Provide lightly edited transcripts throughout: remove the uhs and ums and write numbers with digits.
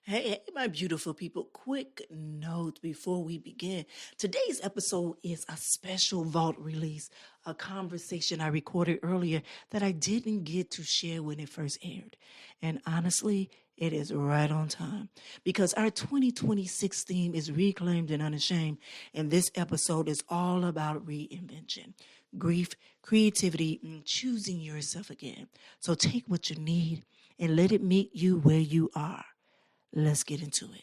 Hey, my beautiful people, quick note before we begin. Today's episode is a special vault release, a conversation I recorded earlier that I didn't get to share when it first aired. And honestly, it is right on time because our 2026 theme is Reclaimed and Unashamed, and this episode is all about reinvention, grief, creativity, and choosing yourself again. So take what you need and let it meet you where you are. Let's get into it.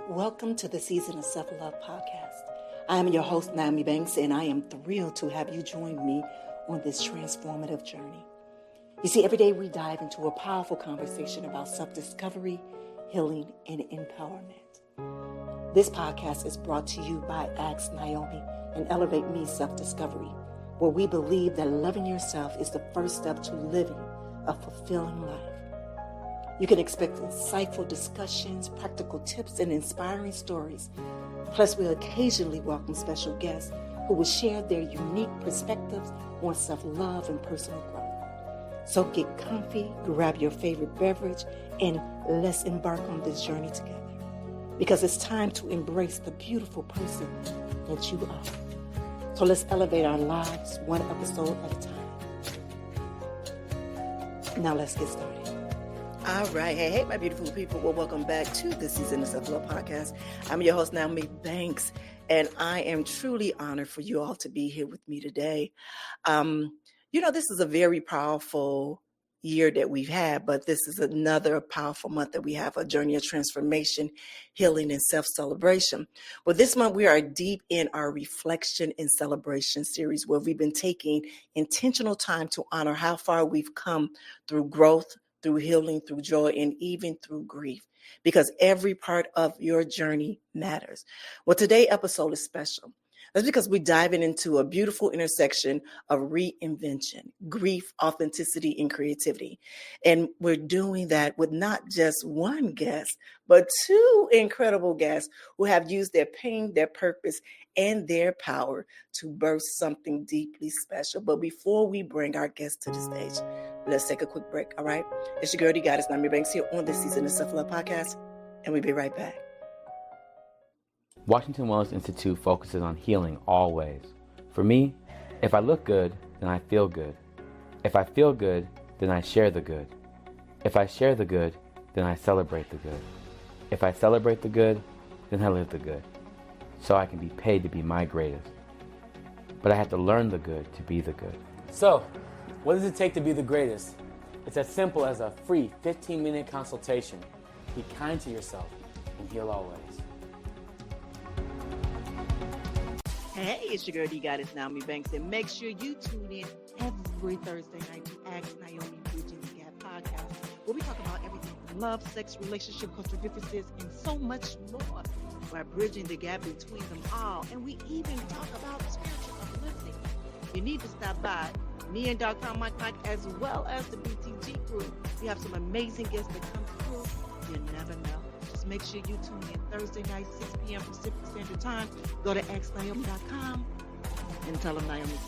Welcome to the Season of Self-Love podcast. I am your host, Nyomi Banks, and I am thrilled to have you join me on this transformative journey. You see, every day we dive into a powerful conversation about self-discovery, healing, and empowerment. This podcast is brought to you by Ask Nyomi and Elevate Me Self-Discovery, where we believe that loving yourself is the first step to living a fulfilling life. You can expect insightful discussions, practical tips, and inspiring stories. Plus, we'll occasionally welcome special guests who will share their unique perspectives on self-love and personal growth. So get comfy, grab your favorite beverage, and let's embark on this journey together. Because it's time to embrace the beautiful person that you are. So let's elevate our lives one episode at a time. Now let's get started. All right. Hey, my beautiful people. Well, welcome back to the Season of Self-Love podcast. I'm your host, Nyomi Banks, and I am truly honored for you all to be here with me today. This is a very powerful year that we've had, but this is another powerful month that we have, a journey of transformation, healing, and self-celebration. Well, this month we are deep in our reflection and celebration series where we've been taking intentional time to honor how far we've come through growth, through healing, through joy, and even through grief, because every part of your journey matters. Well, today's episode is special. That's because we're diving into a beautiful intersection of reinvention, grief, authenticity, and creativity. And we're doing that with not just one guest, but two incredible guests who have used their pain, their purpose, and their power to birth something deeply special. But before we bring our guests to the stage, let's take a quick break, all right? It's your girl, the goddess, Nyomi Banks, here on this Season of Self-Love podcast, and we'll be right back. Washington Wellness Institute focuses on healing always. For me, if I look good, then I feel good. If I feel good, then I share the good. If I share the good, then I celebrate the good. If I celebrate the good, then I live the good. So I can be paid to be my greatest. But I have to learn the good to be the good. So, what does it take to be the greatest? It's as simple as a free 15-minute consultation. Be kind to yourself and heal always. Hey, it's your girl, the goddess, Nyomi Banks, and make sure you tune in every Thursday night to Ask Nyomi Bridging the Gap podcast, where we talk about everything from love, sex, relationship, cultural differences, and so much more. We're bridging the gap between them all, and we even talk about spiritual uplifting. You need to stop by. Me and Dr. Mike, as well as the BTG crew. We have some amazing guests that come through. You never know. Just make sure you tune in Thursday night, 6 p.m. Pacific Standard Time. Go to xnyomi.com and tell them Nyomi sent you.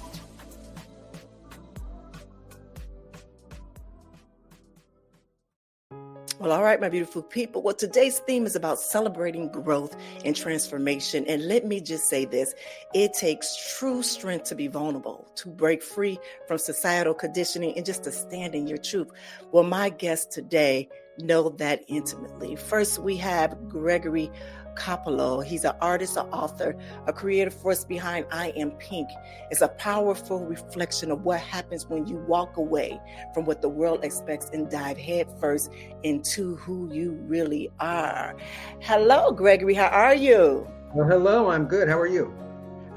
Well, all right, my beautiful people. Well, today's theme is about celebrating growth and transformation. And let me just say this. It takes true strength to be vulnerable, to break free from societal conditioning, and just to stand in your truth. Well, my guests today know that intimately. First, we have Gregory Coppola. He's an artist, an author, a creative force behind I Am Pink. It's a powerful reflection of what happens when you walk away from what the world expects and dive headfirst into who you really are. Hello, Gregory. How are you? Well, hello. I'm good. How are you?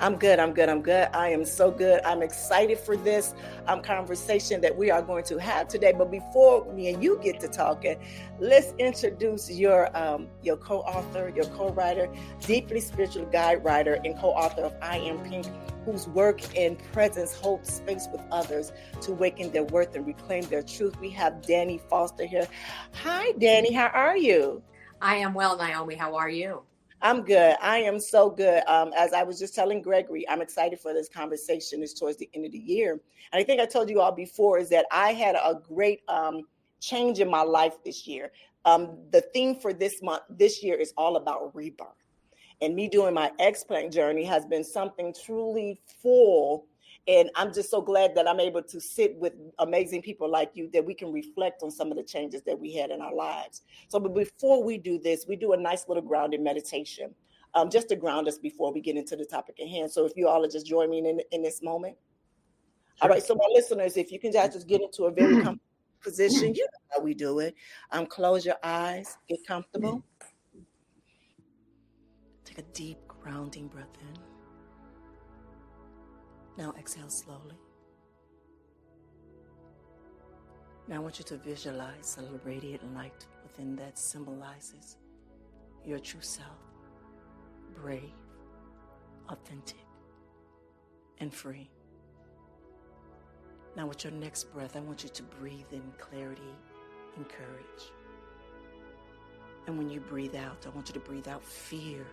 I'm good. I am so good. I'm excited for this conversation that we are going to have today. But before me and you get to talking, let's introduce your co-author, your co-writer, deeply spiritual guide writer and co-author of I Am Pink, whose work and presence hold space with others to awaken their worth and reclaim their truth. We have Dani Foster here. Hi, Dani. How are you? I am well, Nyomi. How are you? I'm good. I am so good. As I was just telling Gregory, I'm excited for this conversation. It's towards the end of the year. And I think I told you all before is that I had a great change in my life this year. The theme for this year is all about rebirth. And me doing my explant journey has been something truly full. And I'm just so glad that I'm able to sit with amazing people like you, that we can reflect on some of the changes that we had in our lives. So, but before we do this, we do a nice little grounded meditation, just to ground us before we get into the topic at hand. So if you all will just join me in this moment. Sure. All right. So my listeners, if you can just get into a very comfortable position, you know how we do it. Close your eyes, get comfortable. Take a deep grounding breath in. Now exhale slowly. Now I want you to visualize a radiant light within that symbolizes your true self, brave, authentic, and free. Now with your next breath, I want you to breathe in clarity and courage. And when you breathe out, I want you to breathe out fear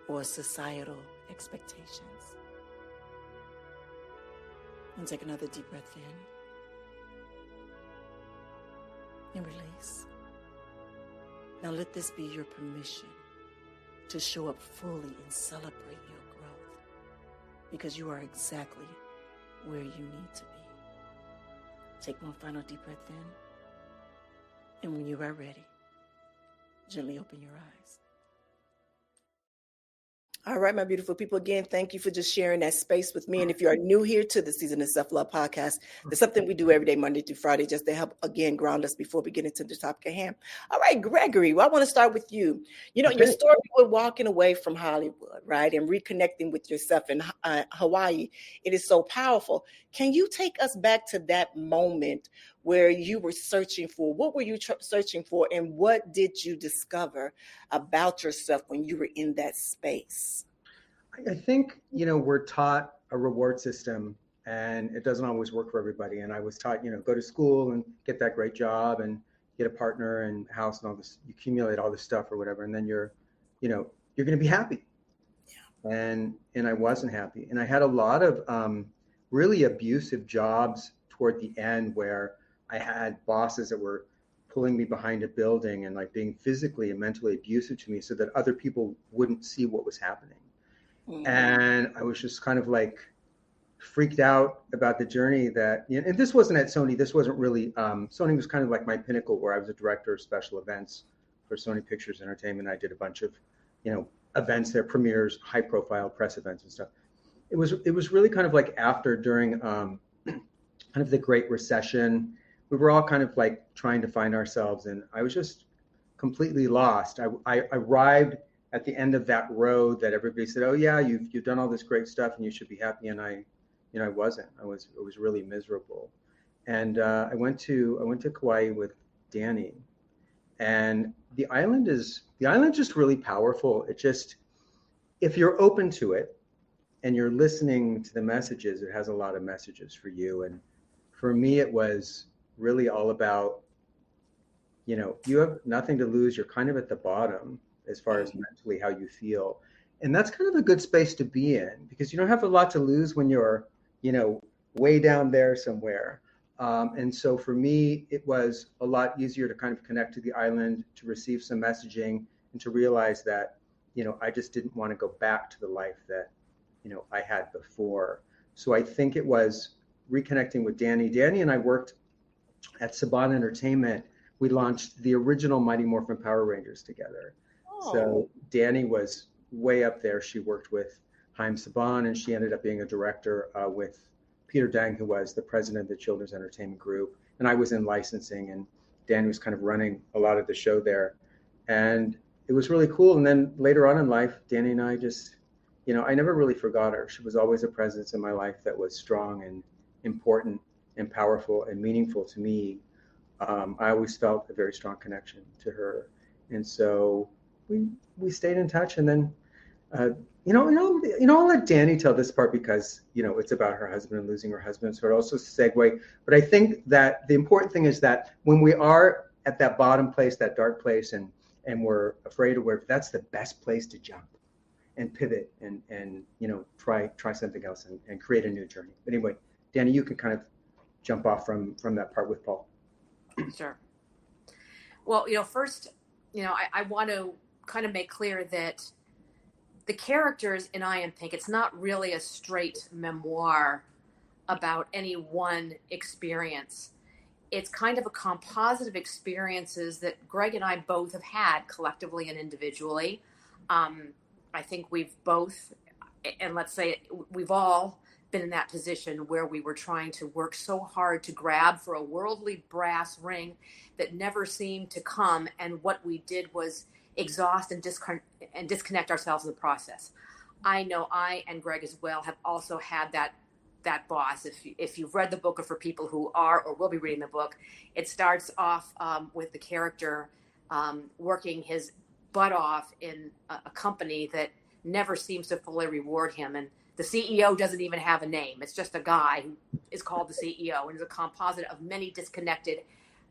or societal expectations. And take another deep breath in and release. Now let this be your permission to show up fully and celebrate your growth, because you are exactly where you need to be. Take one final deep breath in, and when you are ready, gently open your eyes. All right, my beautiful people, again, thank you for just sharing that space with me. And if you are new here to the Season of Self-Love podcast, it's something we do every day, Monday through Friday, just to help, again, ground us before we get into the topic at hand. All right, Gregory, well, I want to start with you. You know, your story with walking away from Hollywood, right, and reconnecting with yourself in Hawaii, it is so powerful. Can you take us back to that moment where you were searching for? What were you searching for, and what did you discover about yourself when you were in that space? I think, we're taught a reward system, and it doesn't always work for everybody. And I was taught, go to school and get that great job and get a partner and house and all this, you accumulate all this stuff or whatever, and then you're going to be happy. Yeah. And I wasn't happy. And I had a lot of really abusive jobs toward the end, where I had bosses that were pulling me behind a building and like being physically and mentally abusive to me so that other people wouldn't see what was happening. Mm-hmm. And I was just kind of like freaked out about the journey that, and this wasn't at Sony. This wasn't really, Sony was kind of like my pinnacle, where I was a director of special events for Sony Pictures Entertainment. I did a bunch of, events there, premieres, high profile press events and stuff. It was really kind of like during kind of the Great Recession. We were all kind of like trying to find ourselves, and I was just completely lost. I arrived at the end of that road that everybody said, "Oh yeah, you've done all this great stuff and you should be happy." And I wasn't. I was really miserable. And I went to Kauai with Dani, and the island is just really powerful. It just, if you're open to it and you're listening to the messages, it has a lot of messages for you. And for me, it was really all about, you have nothing to lose. You're kind of at the bottom as far as mentally how you feel. And that's kind of a good space to be in, because you don't have a lot to lose when you're, way down there somewhere. And so for me, it was a lot easier to kind of connect to the island, to receive some messaging, and to realize that, I just didn't want to go back to the life that, I had before. So I think it was reconnecting with Dani. Dani and I worked at Saban Entertainment. We launched the original Mighty Morphin Power Rangers together. Oh. So Dani was way up there. She worked with Haim Saban, and she ended up being a director with Peter Dang, who was the president of the Children's Entertainment Group. And I was in licensing, and Dani was kind of running a lot of the show there. And it was really cool. And then later on in life, Dani and I just, I never really forgot her. She was always a presence in my life that was strong and important and powerful and meaningful to me. I always felt a very strong connection to her. And so we stayed in touch. And then, I'll let Dani tell this part, because, it's about her husband and losing her husband. So it also segue. But I think that the important thing is that when we are at that bottom place, that dark place, and we're afraid of where, that's the best place to jump and pivot and try something else and create a new journey. But anyway, Dani, you can kind of jump off from that part with Paul. Sure. Well, first, I want to kind of make clear that the characters in I Am Pink, it's not really a straight memoir about any one experience. It's kind of a composite of experiences that Greg and I both have had collectively and individually. I think we've both, and let's say we've all been in that position where we were trying to work so hard to grab for a worldly brass ring that never seemed to come. And what we did was exhaust and disconnect ourselves in the process. I know I and Greg as well have also had that boss. If you've read the book, or for people who are or will be reading the book, it starts off with the character working his butt off in a company that never seems to fully reward him. And the CEO doesn't even have a name. It's just a guy who is called the CEO, and is a composite of many disconnected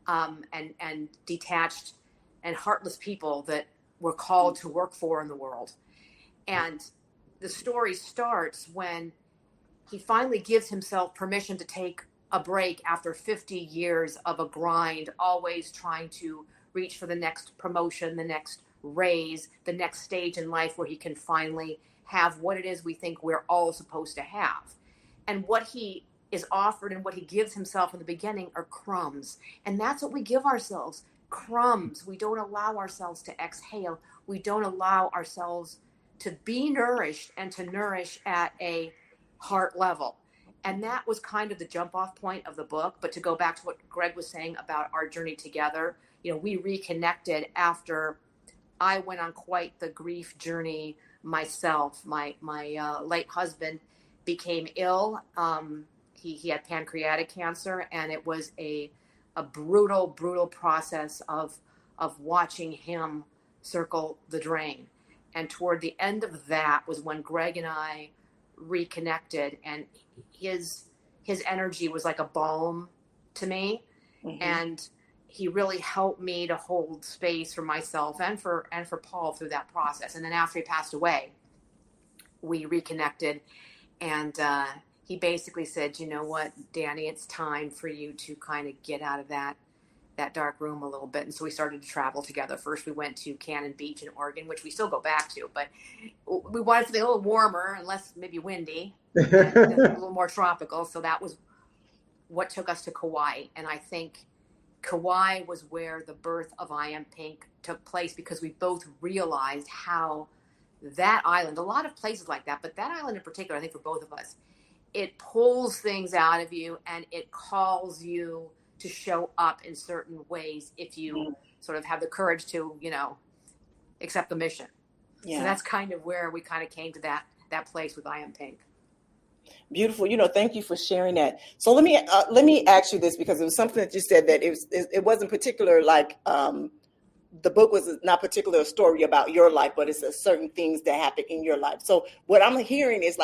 and detached and heartless people that we're called to work for in the world. And the story starts when he finally gives himself permission to take a break after 50 years of a grind, always trying to reach for the next promotion, the next raise, the next stage in life where he can finally have what it is we think we're all supposed to have. And what he is offered and what he gives himself in the beginning are crumbs. And that's what we give ourselves, crumbs. We don't allow ourselves to exhale. We don't allow ourselves to be nourished and to nourish at a heart level. And that was kind of the jump off point of the book. But to go back to what Greg was saying about our journey together, we reconnected after I went on quite the grief journey myself. My late husband became ill. He had pancreatic cancer, and it was a brutal process of watching him circle the drain. And toward the end of that was when Greg and I reconnected, and his energy was like a balm to me. Mm-hmm. And he really helped me to hold space for myself and for Paul through that process. And then after he passed away, we reconnected, and he basically said, "You know what, Dani, it's time for you to kind of get out of that dark room a little bit." And so we started to travel together. First, we went to Cannon Beach in Oregon, which we still go back to, but we wanted to be a little warmer and less maybe windy, and a little more tropical. So that was what took us to Kauai. And I think Kauai was where the birth of I Am Pink took place, because we both realized how that island, a lot of places like that, but that island in particular, I think for both of us, it pulls things out of you and it calls you to show up in certain ways if you sort of have the courage to, accept the mission. Yeah. So that's kind of where we kind of came to that place with I Am Pink. Beautiful. Thank you for sharing that. So let me ask you this, because it was something that you said that it wasn't particular, like the book was not particular a story about your life, but it's certain things that happen in your life. So what I'm hearing is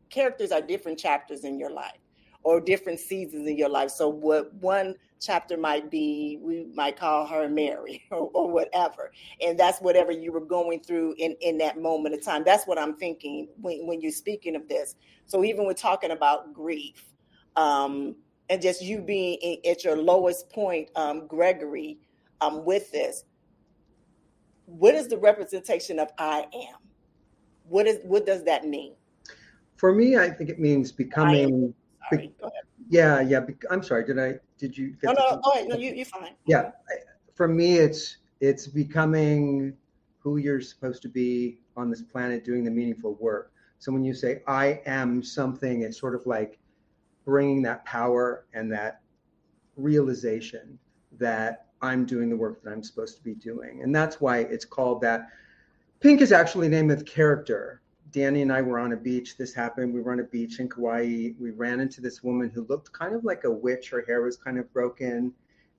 characters are different chapters in your life, or different seasons in your life. So what one chapter might be, we might call her Mary or whatever. And that's whatever you were going through in that moment of time. That's what I'm thinking when you're speaking of this. So even we're talking about grief, and just you being at your lowest point, Gregory, with this, what is the representation of I am? What does that mean? For me, I think it means becoming. Sorry, go ahead. Yeah. I'm sorry. Did you get No, go ahead. No, you're fine. Yeah. For me, it's becoming who you're supposed to be on this planet, doing the meaningful work. So when you say I am something, it's sort of like bringing that power and that realization that I'm doing the work that I'm supposed to be doing. And that's why it's called that. Pink is actually the name of the character. Dani and I were on a beach. This happened. We were on a beach in Kauai. We ran into this woman who looked kind of like a witch. Her hair was kind of broken.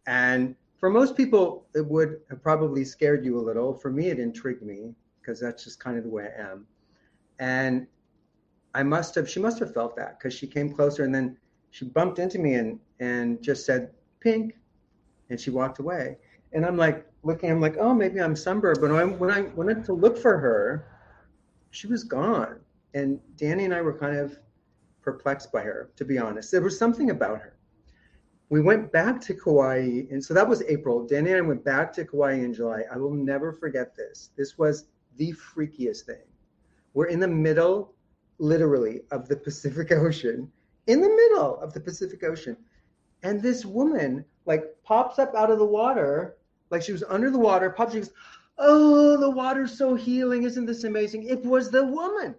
And for most people, it would have probably scared you a little. For me, it intrigued me, because that's just kind of the way I am. And she must have felt that, because she came closer and then she bumped into me and just said, "Pink." And she walked away. And I'm like, oh, maybe I'm sunburned. But when I went to look for her, she was gone. And Dani and I were kind of perplexed by her, to be honest. There was something about her. we went back to Kauai. And so that was April. Dani and I went back to Kauai in July. I will never forget this. This was the freakiest thing. We're in the middle, literally, of the Pacific Ocean, in the middle of the Pacific Ocean. And this woman like pops up out of the water, like she was under the water, pops, she goes, "Oh, the water's so healing. Isn't this amazing?" It was the woman.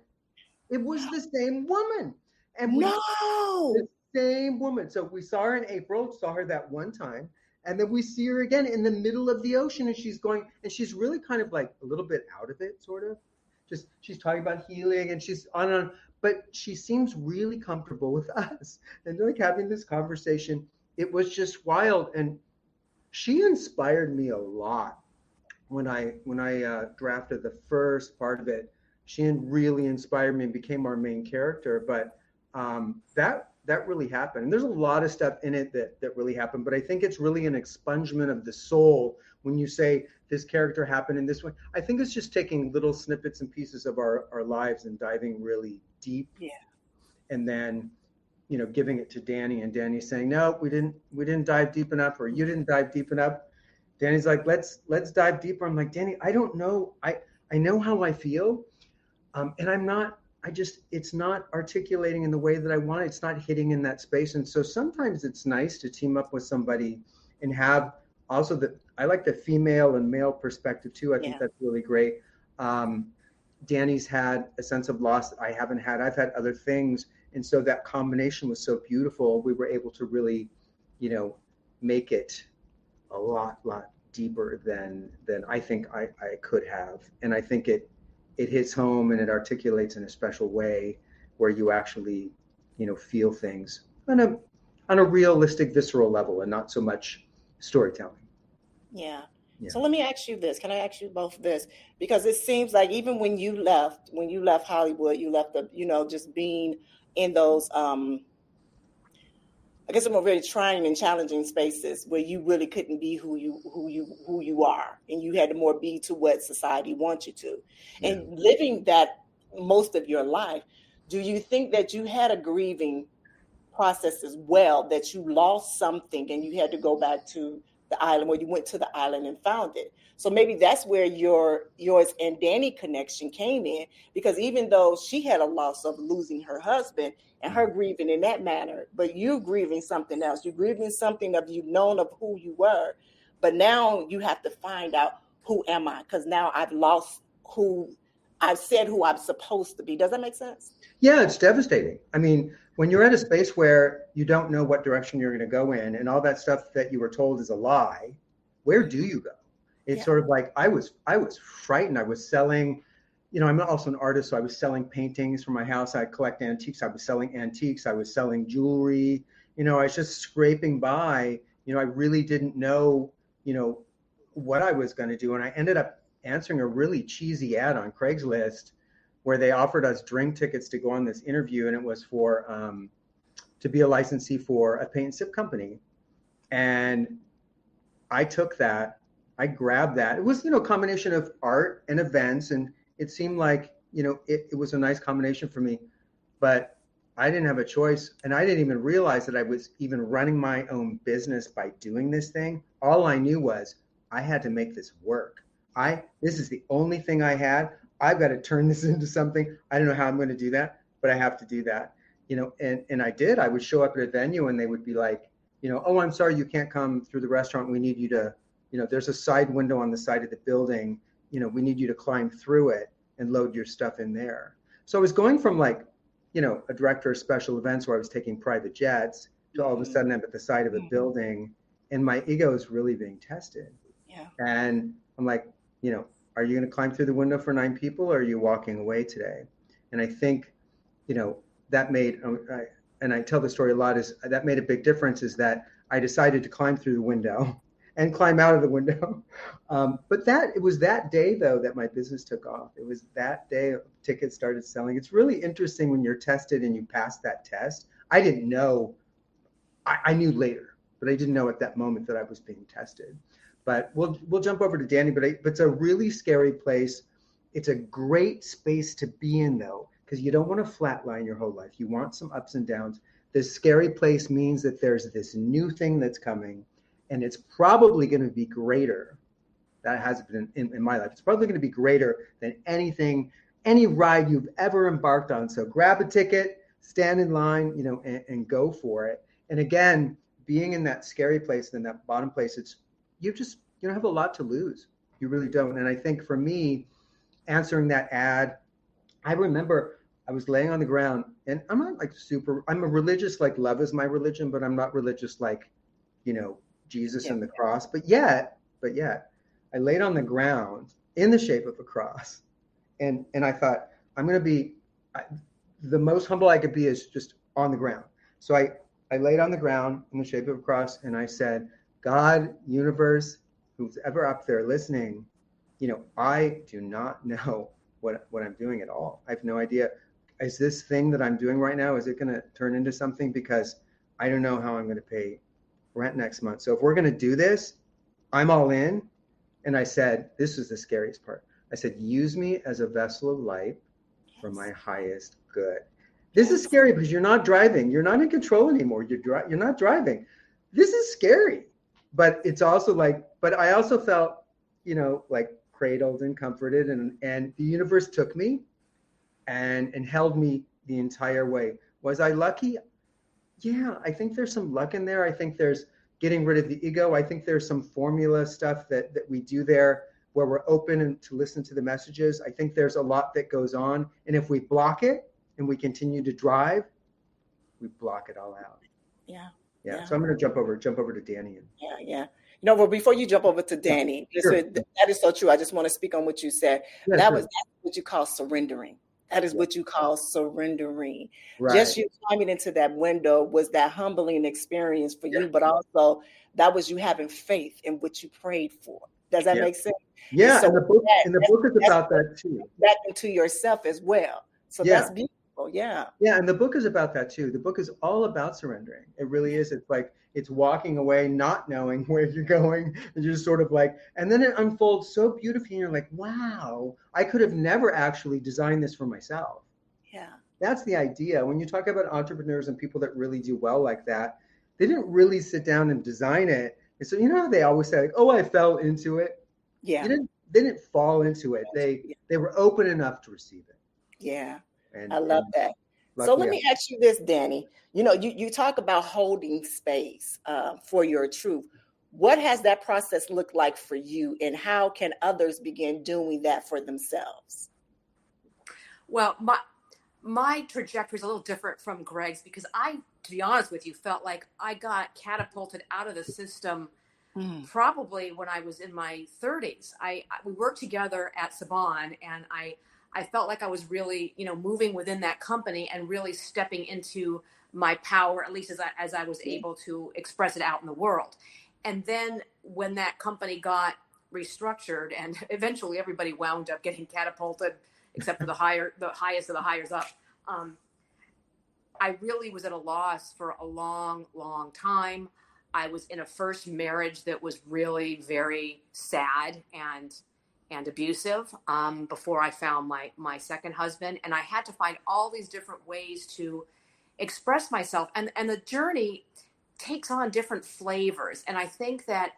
It was the same woman. And the same woman. So we saw her in April, saw her that one time. And then we see her again in the middle of the ocean, and she's going, and she's really kind of like a little bit out of it, sort of. Just she's talking about healing, and she's on and on, but she seems really comfortable with us. And they're like having this conversation. It was just wild, and she inspired me a lot when I drafted the first part of it. She really inspired me and became our main character. But that really happened. And there's a lot of stuff in it that really happened, but I think it's really an expungement of the soul when you say this character happened in this way. I think it's just taking little snippets and pieces of our lives and diving really deep. Yeah. And then, giving it to Dani, and Dani saying, "No, we didn't dive deep enough," or "You didn't dive deep enough." Dani's like, let's dive deeper. I'm like, "Dani, I don't know. I know how I feel. And it's not articulating in the way that I want. It's not hitting in that space." And so sometimes it's nice to team up with somebody and have also I like the female and male perspective too. I think that's really great. Dani's had a sense of loss that I haven't had. I've had other things. And so that combination was so beautiful. We were able to really, make it a lot deeper than I think I could have. And I think it hits home and it articulates in a special way where you actually, feel things on a realistic, visceral level and not so much storytelling. Yeah. So let me ask you this. Can I ask you both this? Because it seems like even when you left Hollywood, you left just being in those, I guess some really trying and challenging spaces where you really couldn't be who you are, and you had to more be to what society wants you to. Yeah. And living that most of your life, do you think that you had a grieving process as well, that you lost something and you had to go back to the island, where you went to the island and found it? So maybe that's where yours and Dani connection came in, because even though she had a loss of losing her husband and her grieving in that manner, but you grieving something else, you're grieving something of you've known of who you were, but now you have to find out, who am I? Because now I've lost who I'm supposed to be. Does that make sense? Yeah, it's devastating. I mean, when you're at a space where you don't know what direction you're going to go in, and all that stuff that you were told is a lie, where do you go? It's sort of like I was frightened. I was selling, I'm also an artist, so I was selling paintings for my house. I collect antiques. I was selling antiques. I was selling jewelry. I was just scraping by. I really didn't know, what I was going to do. And I ended up answering a really cheesy ad on Craigslist where they offered us drink tickets to go on this interview. And it was for, to be a licensee for a paint and sip company. And I took that. I grabbed that. It was, a combination of art and events. And it seemed like, it was a nice combination for me, but I didn't have a choice. And I didn't even realize that I was even running my own business by doing this thing. All I knew was I had to make this work. This is the only thing I had. I've got to turn this into something. I don't know how I'm going to do that, but I have to do that, and I did. I would show up at a venue and they would be like, "Oh, I'm sorry, you can't come through the restaurant. We need you to, there's a side window on the side of the building. We need you to climb through it and load your stuff in there." So I was going from like, a director of special events where I was taking private jets to all of a sudden I'm at the side of a building and my ego is really being tested. Yeah. And I'm like, are you going to climb through the window for 9 people, or are you walking away today? And I think, that made, and I tell the story a lot, is that made a big difference, is that I decided to climb through the window and climb out of the window. But it was that day, though, that my business took off. It was that day tickets started selling. It's really interesting when you're tested and you pass that test. I didn't know, I knew later, but I didn't know at that moment that I was being tested. But we'll jump over to Dani, but it's a really scary place. It's a great space to be in, though, because you don't want to flatline your whole life. You want some ups and downs. This scary place means that there's this new thing that's coming, and it's probably going to be greater. That has been in my life. It's probably going to be greater than anything, any ride you've ever embarked on. So grab a ticket, stand in line, and go for it. And again, being in that scary place, in that bottom place, you don't have a lot to lose. You really don't. And I think for me, answering that ad, I remember I was laying on the ground, and I'm not like I'm a religious, like love is my religion, but I'm not religious like, Jesus and the cross. But yet, I laid on the ground in the shape of a cross. And I thought, I'm going to be, the most humble I could be is just on the ground. So I laid on the ground in the shape of a cross, and I said, God, universe, who's ever up there listening, I do not know what I'm doing at all. I have no idea. Is this thing that I'm doing right now, is it going to turn into something? Because I don't know how I'm going to pay rent next month. So if we're going to do this, I'm all in. And I said, this is the scariest part. I said, use me as a vessel of light for my highest good. This is scary because you're not driving. You're not in control anymore. You're not driving. This is scary. But it's also but I also felt, like cradled and comforted, and the universe took me and held me the entire way. Was I lucky? Yeah, I think there's some luck in there. I think there's getting rid of the ego. I think there's some formula stuff that we do there where we're open to listen to the messages. I think there's a lot that goes on. And if we block it and we continue to drive, we block it all out. Yeah. So I'm going to jump over to Dani. Yeah. Well, before you jump over to Dani, Sure. that is so true. I just want to speak on what you said. Yeah, That's sure. what you call surrendering. That is what you call surrendering. Right. Just you climbing into that window was that humbling experience for you, but also that was you having faith in what you prayed for. Does that make sense? Yeah, so and the book is about that too. Back into yourself as well. So that's beautiful. Yeah. Yeah, and the book is about that too. The book is all about surrendering. It really is. It's like it's walking away, not knowing where you're going, and you're just sort of like, and then it unfolds so beautifully, and you're like, wow, I could have never actually designed this for myself. Yeah. That's the idea. When you talk about entrepreneurs and people that really do well like that, they didn't really sit down and design it. And so how they always say, like, oh, I fell into it. Yeah. They didn't fall into it. They were open enough to receive it. Yeah. I love that. Lucky, so let me ask you this, Dani. You talk about holding space for your truth. What has that process looked like for you, and how can others begin doing that for themselves? Well, my trajectory is a little different from Greg's because I, to be honest with you, felt like I got catapulted out of the system probably when I was in my 30s. We worked together at Saban, and I felt like I was really, moving within that company and really stepping into my power, at least as I was able to express it out in the world. And then when that company got restructured and eventually everybody wound up getting catapulted, except for the highest of the hires up, I really was at a loss for a long, long time. I was in a first marriage that was really very sad and abusive before I found my second husband. And I had to find all these different ways to express myself. And the journey takes on different flavors. And I think that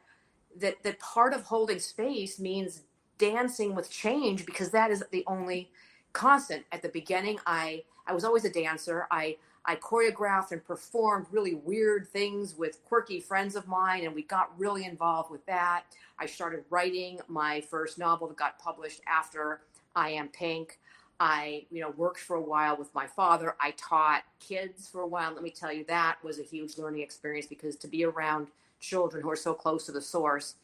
part of holding space means dancing with change, because that is the only constant. At the beginning, I was always a dancer. I choreographed and performed really weird things with quirky friends of mine, and we got really involved with that. I started writing my first novel that got published after I Am Pink. I, worked for a while with my father. I taught kids for a while. Let me tell you, that was a huge learning experience, because to be around children who are so close to the source,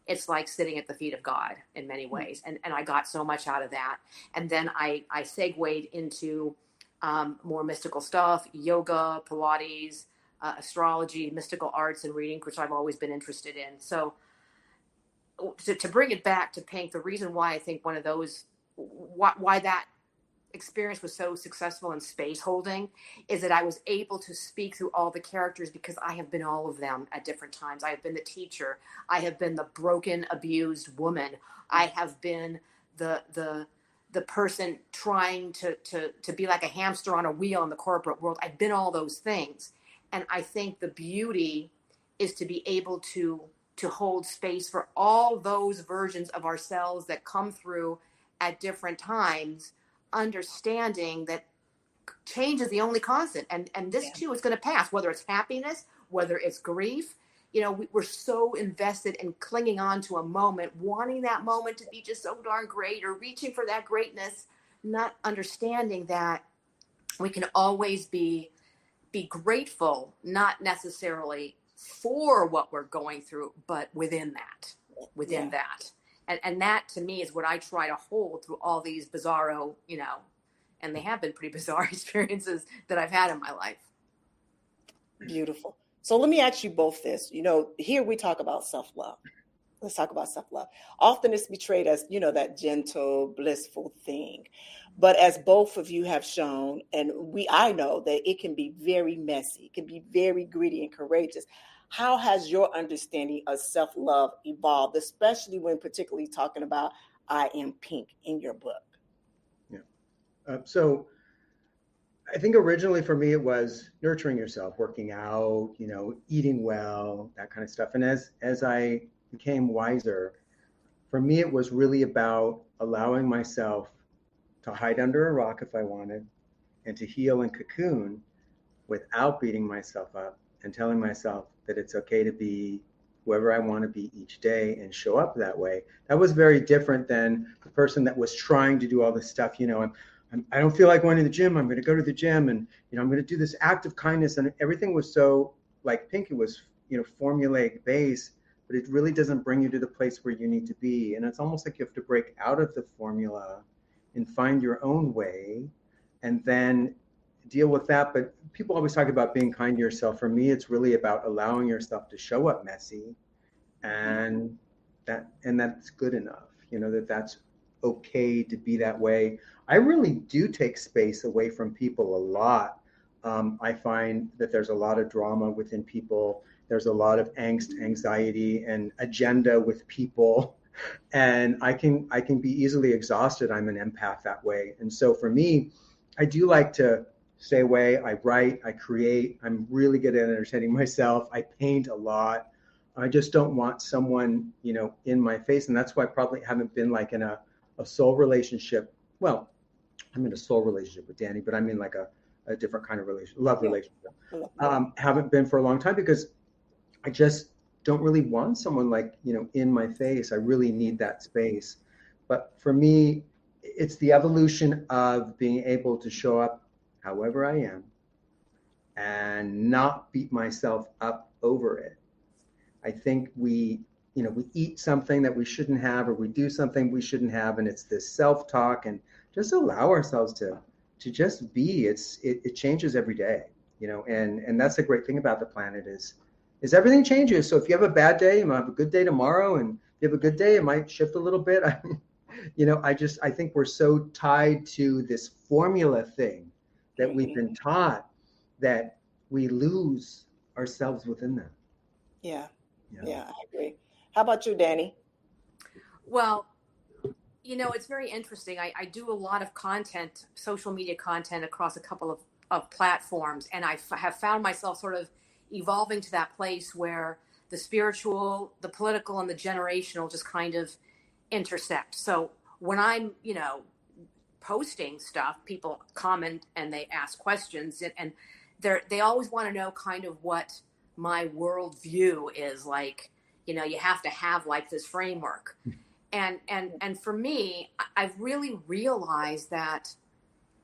it's like sitting at the feet of God in many ways. And I got so much out of that. And then I segued into more mystical stuff, yoga, Pilates, astrology, mystical arts, and reading, which I've always been interested in. So to bring it back to Pink, the reason why I think one of those, why that experience was so successful in space holding is that I was able to speak through all the characters, because I have been all of them at different times. I have been the teacher. I have been the broken, abused woman. I have been the person trying to be like a hamster on a wheel in the corporate world. I've been all those things. And I think the beauty is to be able to hold space for all those versions of ourselves that come through at different times, understanding that change is the only constant. And this too is going to pass, whether it's happiness, whether it's grief. We're so invested in clinging on to a moment, wanting that moment to be just so darn great, or reaching for that greatness, not understanding that we can always be grateful, not necessarily for what we're going through, but within that. And that to me is what I try to hold through all these bizarro, and they have been pretty bizarre experiences that I've had in my life. Beautiful. So let me ask you both this. Here we talk about self-love. Let's talk about self-love. Often it's portrayed as, that gentle, blissful thing. But as both of you have shown, and I know that it can be very messy, it can be very gritty and courageous. How has your understanding of self-love evolved, especially when particularly talking about I Am Pink in your book? Yeah. So I think originally for me, it was nurturing yourself, working out, eating well, that kind of stuff. And as I became wiser, for me, it was really about allowing myself to hide under a rock if I wanted, and to heal and cocoon without beating myself up, and telling myself that it's okay to be whoever I want to be each day and show up that way. That was very different than the person that was trying to do all this stuff. I don't feel like going to the gym. I'm going to go to the gym, and I'm going to do this act of kindness, and everything was so like Pink. It was formulaic based, but it really doesn't bring you to the place where you need to be. And it's almost like you have to break out of the formula and find your own way, and then deal with that. But people always talk about being kind to yourself. For me, it's really about allowing yourself to show up messy, and that's good enough. That's okay to be that way. I really do take space away from people a lot. I find that there's a lot of drama within people. There's a lot of angst, anxiety, and agenda with people. And I can be easily exhausted. I'm an empath that way. And so for me, I do like to stay away. I write, I create. I'm really good at entertaining myself. I paint a lot. I just don't want someone, in my face. And that's why I probably haven't been like in a soul relationship. Well, I'm in a soul relationship with Dani, but I'm in like a different kind of love relationship. Haven't been for a long time, because I just don't really want someone like, in my face. I really need that space. But for me, it's the evolution of being able to show up however I am and not beat myself up over it. I think we eat something that we shouldn't have, or we do something we shouldn't have. And it's this self-talk, and just allow ourselves to just be. It changes every day, and that's the great thing about the planet is everything changes. So if you have a bad day, you might have a good day tomorrow, and if you have a good day, it might shift a little bit. I think we're so tied to this formula thing that we've been taught that we lose ourselves within that. Yeah, I agree. How about you, Dani? Well, it's very interesting. I do a lot of content, social media content, across a couple of platforms, and I have found myself sort of evolving to that place where the spiritual, the political, and the generational just kind of intersect. So when I'm, posting stuff, people comment and they ask questions, and they always want to know kind of what my worldview is like. You have to have like this framework. And for me, I've really realized that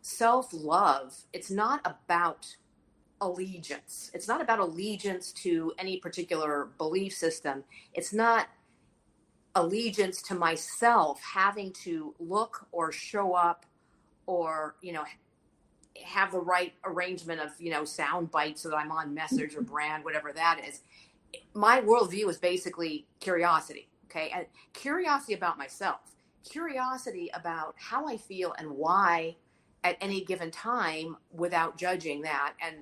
self-love, it's not about allegiance. It's not about allegiance to any particular belief system. It's not allegiance to myself having to look or show up or, have the right arrangement of, sound bites so that I'm on message or brand, whatever that is. My worldview is basically curiosity. Okay. And curiosity about myself, curiosity about how I feel and why at any given time without judging that. And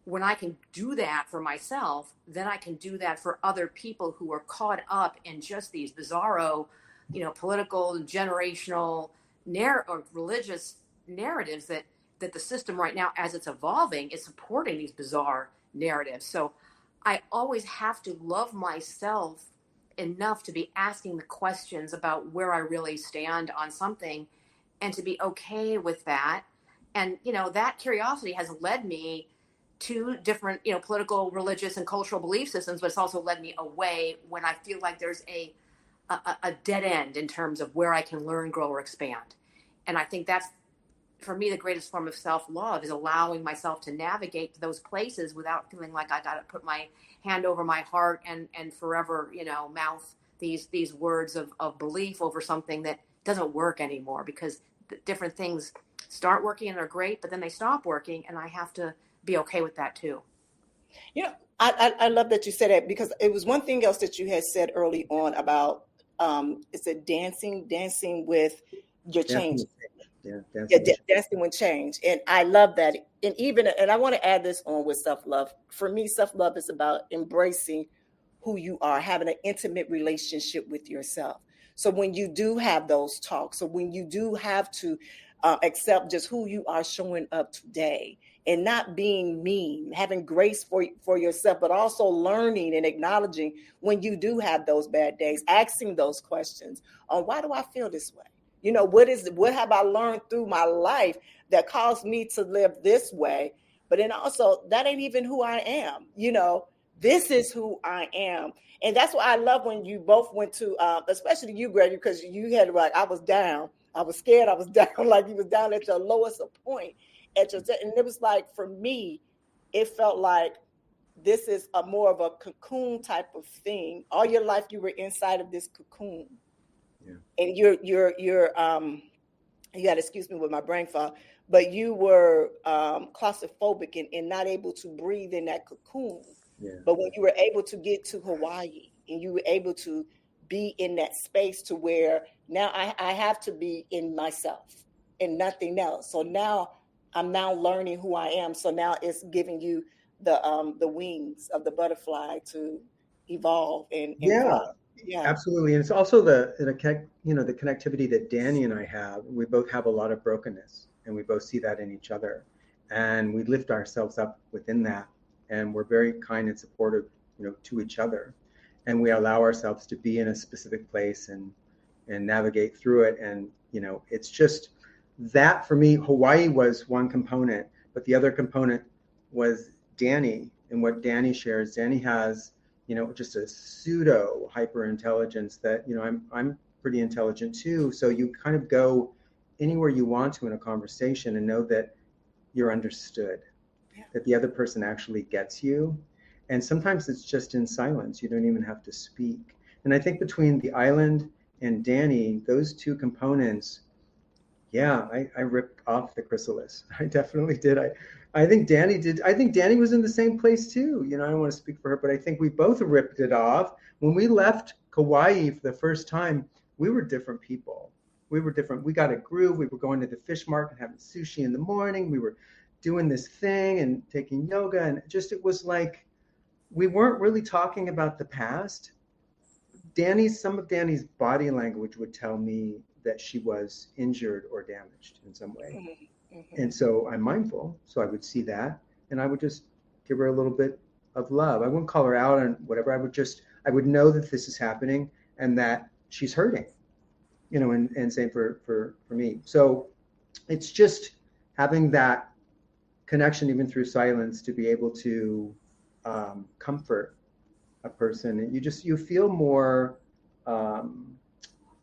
when I can do that for myself, then I can do that for other people who are caught up in just these bizarro, political and generational or religious narratives that the system right now, as it's evolving, is supporting these bizarre narrative. So I always have to love myself enough to be asking the questions about where I really stand on something, and to be okay with that. And, that curiosity has led me to different, political, religious, and cultural belief systems, but it's also led me away when I feel like there's a dead end in terms of where I can learn, grow, or expand. And I think that's, for me, the greatest form of self-love is allowing myself to navigate those places without feeling like I got to put my hand over my heart and forever, mouth these words of belief over something that doesn't work anymore, because different things start working and they're great, but then they stop working, and I have to be okay with that too. I love that you said that, because it was one thing else that you had said early on about is it dancing with your change. Dancing with change. And I love that. And I want to add this on with self-love. For me, self-love is about embracing who you are, having an intimate relationship with yourself. So when you do have those talks, or when you do have to accept just who you are showing up today, and not being mean, having grace for yourself, but also learning and acknowledging when you do have those bad days, asking those questions on why do I feel this way? What have I learned through my life that caused me to live this way? But then also, that ain't even who I am. This is who I am. And that's why I love when you both went to, especially you, Gregory, because you had I was down. I was scared. I was down, like you was down at your lowest point. And it was like, for me, it felt like this is a more of a cocoon type of thing. All your life, you were inside of this cocoon. Yeah. And you got to excuse me with my brain fog, but you were claustrophobic and not able to breathe in that cocoon. Yeah. But when you were able to get to Hawaii and you were able to be in that space to where now I have to be in myself and nothing else. So now I'm now learning who I am. So now it's giving you the wings of the butterfly to evolve and grow. Yeah, absolutely. And it's also the connectivity that Dani and I have. We both have a lot of brokenness, and we both see that in each other, and we lift ourselves up within that, and we're very kind and supportive, to each other, and we allow ourselves to be in a specific place and navigate through it. And it's just that, for me, Hawaii was one component, but the other component was Dani and what Dani shares. Dani has just a pseudo hyper intelligence that, I'm pretty intelligent too. So you kind of go anywhere you want to in a conversation and know that you're understood, that the other person actually gets you. And sometimes it's just in silence. You don't even have to speak. And I think between the island and Dani, those two components, I ripped off the chrysalis. I definitely did. I think Dani did. I think Dani was in the same place too. I don't want to speak for her, but I think we both ripped it off. When we left Kauai for the first time, we were different people. We were different. We got a groove. We were going to the fish market, having sushi in the morning. We were doing this thing and taking yoga. And it was like, we weren't really talking about the past. Some of Dani's body language would tell me that she was injured or damaged in some way. Mm-hmm. And so I'm mindful. So I would see that, and I would just give her a little bit of love. I wouldn't call her out on whatever. I would know that this is happening and that she's hurting, and same for me. So it's just having that connection, even through silence, to be able to comfort a person. And you feel more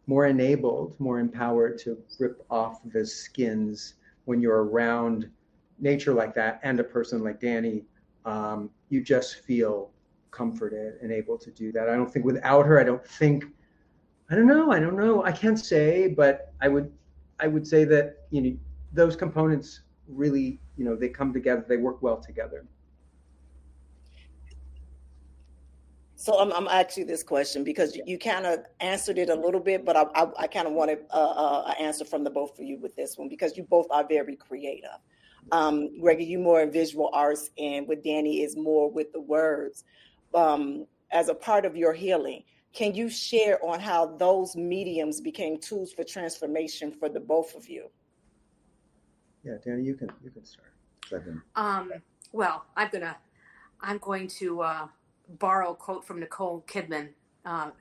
enabled, more empowered to rip off the skins when you're around nature like that, and a person like Dani. You just feel comforted and able to do that. I don't think without her, I don't know. I can't say, but I would say that, those components really, they come together, they work well together. So I'm asking you this question because you kind of answered it a little bit, but I kind of wanted an answer from the both of you with this one, because you both are very creative. Gregory, you more in visual arts, and with Dani is more with the words. As a part of your healing, can you share on how those mediums became tools for transformation for the both of you? Yeah, Dani, you can start. Well, I'm going to borrow a quote from Nicole Kidman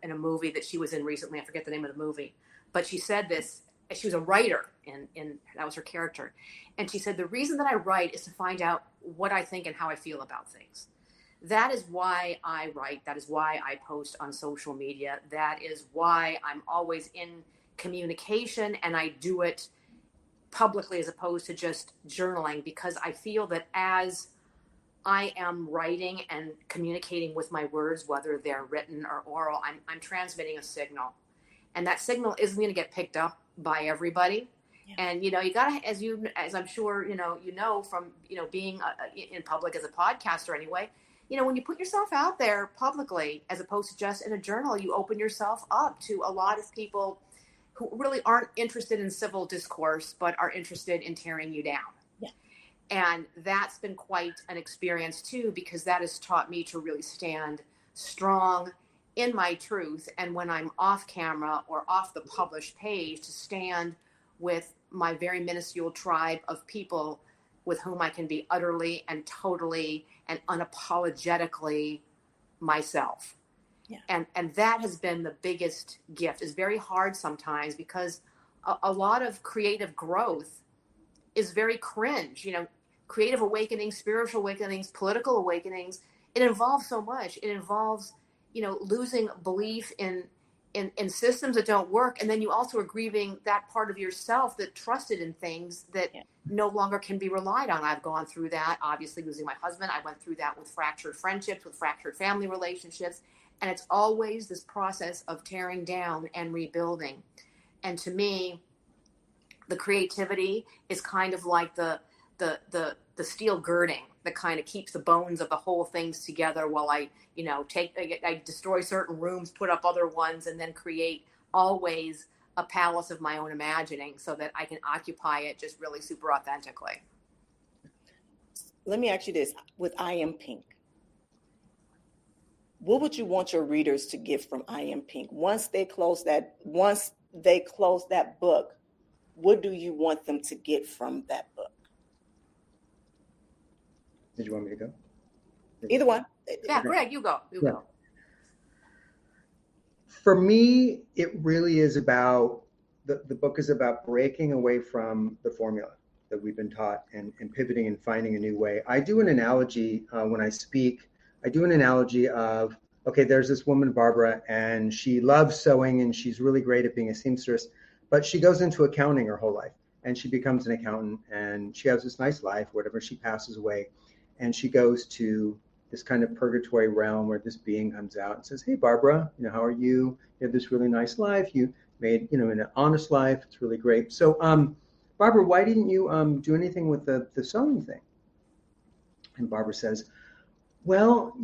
in a movie that she was in recently. I forget the name of the movie, but she said this. She was a writer, and that was her character. And she said, the reason that I write is to find out what I think and how I feel about things. That is why I write. That is why I post on social media. That is why I'm always in communication, and I do it publicly as opposed to just journaling, because I feel that as I am writing and communicating with my words, whether they're written or oral, I'm transmitting a signal. And that signal isn't going to get picked up by everybody. Yeah. And, you gotta, as I'm sure, from, being in public as a podcaster anyway, when you put yourself out there publicly, as opposed to just in a journal, you open yourself up to a lot of people who really aren't interested in civil discourse, but are interested in tearing you down. Yeah. And that's been quite an experience too, because that has taught me to really stand strong in my truth. And when I'm off camera or off the published page, to stand with my very minuscule tribe of people with whom I can be utterly and totally and unapologetically myself. Yeah. And that has been the biggest gift. It's very hard sometimes, because a lot of creative growth is very cringe. Creative awakenings, spiritual awakenings, political awakenings. It involves so much. It involves, losing belief in systems that don't work. And then you also are grieving that part of yourself that trusted in things that no longer can be relied on. I've gone through that, obviously losing my husband. I went through that with fractured friendships, with fractured family relationships. And it's always this process of tearing down and rebuilding. And to me, the creativity is kind of like the steel girding that kind of keeps the bones of the whole things together, while I destroy certain rooms, put up other ones, and then create always a palace of my own imagining, so that I can occupy it just really super authentically. Let me ask you this. With I Am Pink, what would you want your readers to get from I Am Pink? Once they close that book, what do you want them to get from that book? Did you want me to go? Either one. Yeah, Greg, you go. Go. For me, it really is about, the book is about breaking away from the formula that we've been taught and pivoting and finding a new way. I do an analogy when I speak. I do an analogy of, okay, there's this woman, Barbara, and she loves sewing and she's really great at being a seamstress, but she goes into accounting her whole life, and she becomes an accountant, and she has this nice life, whatever. She passes away, and she goes to this kind of purgatory realm where this being comes out and says, hey, Barbara, how are you? You have this really nice life. You made, an honest life. It's really great. So, Barbara, why didn't you do anything with the sewing thing? And Barbara says, well,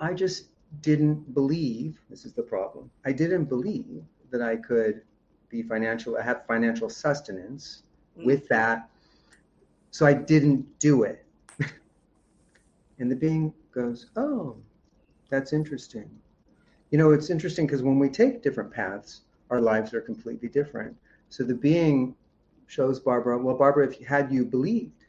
I just didn't believe, this is the problem. I didn't believe that I could have financial sustenance with that. So I didn't do it. And the being goes, oh, that's interesting. It's interesting because when we take different paths, our lives are completely different. So the being shows Barbara, well, Barbara, had you believed,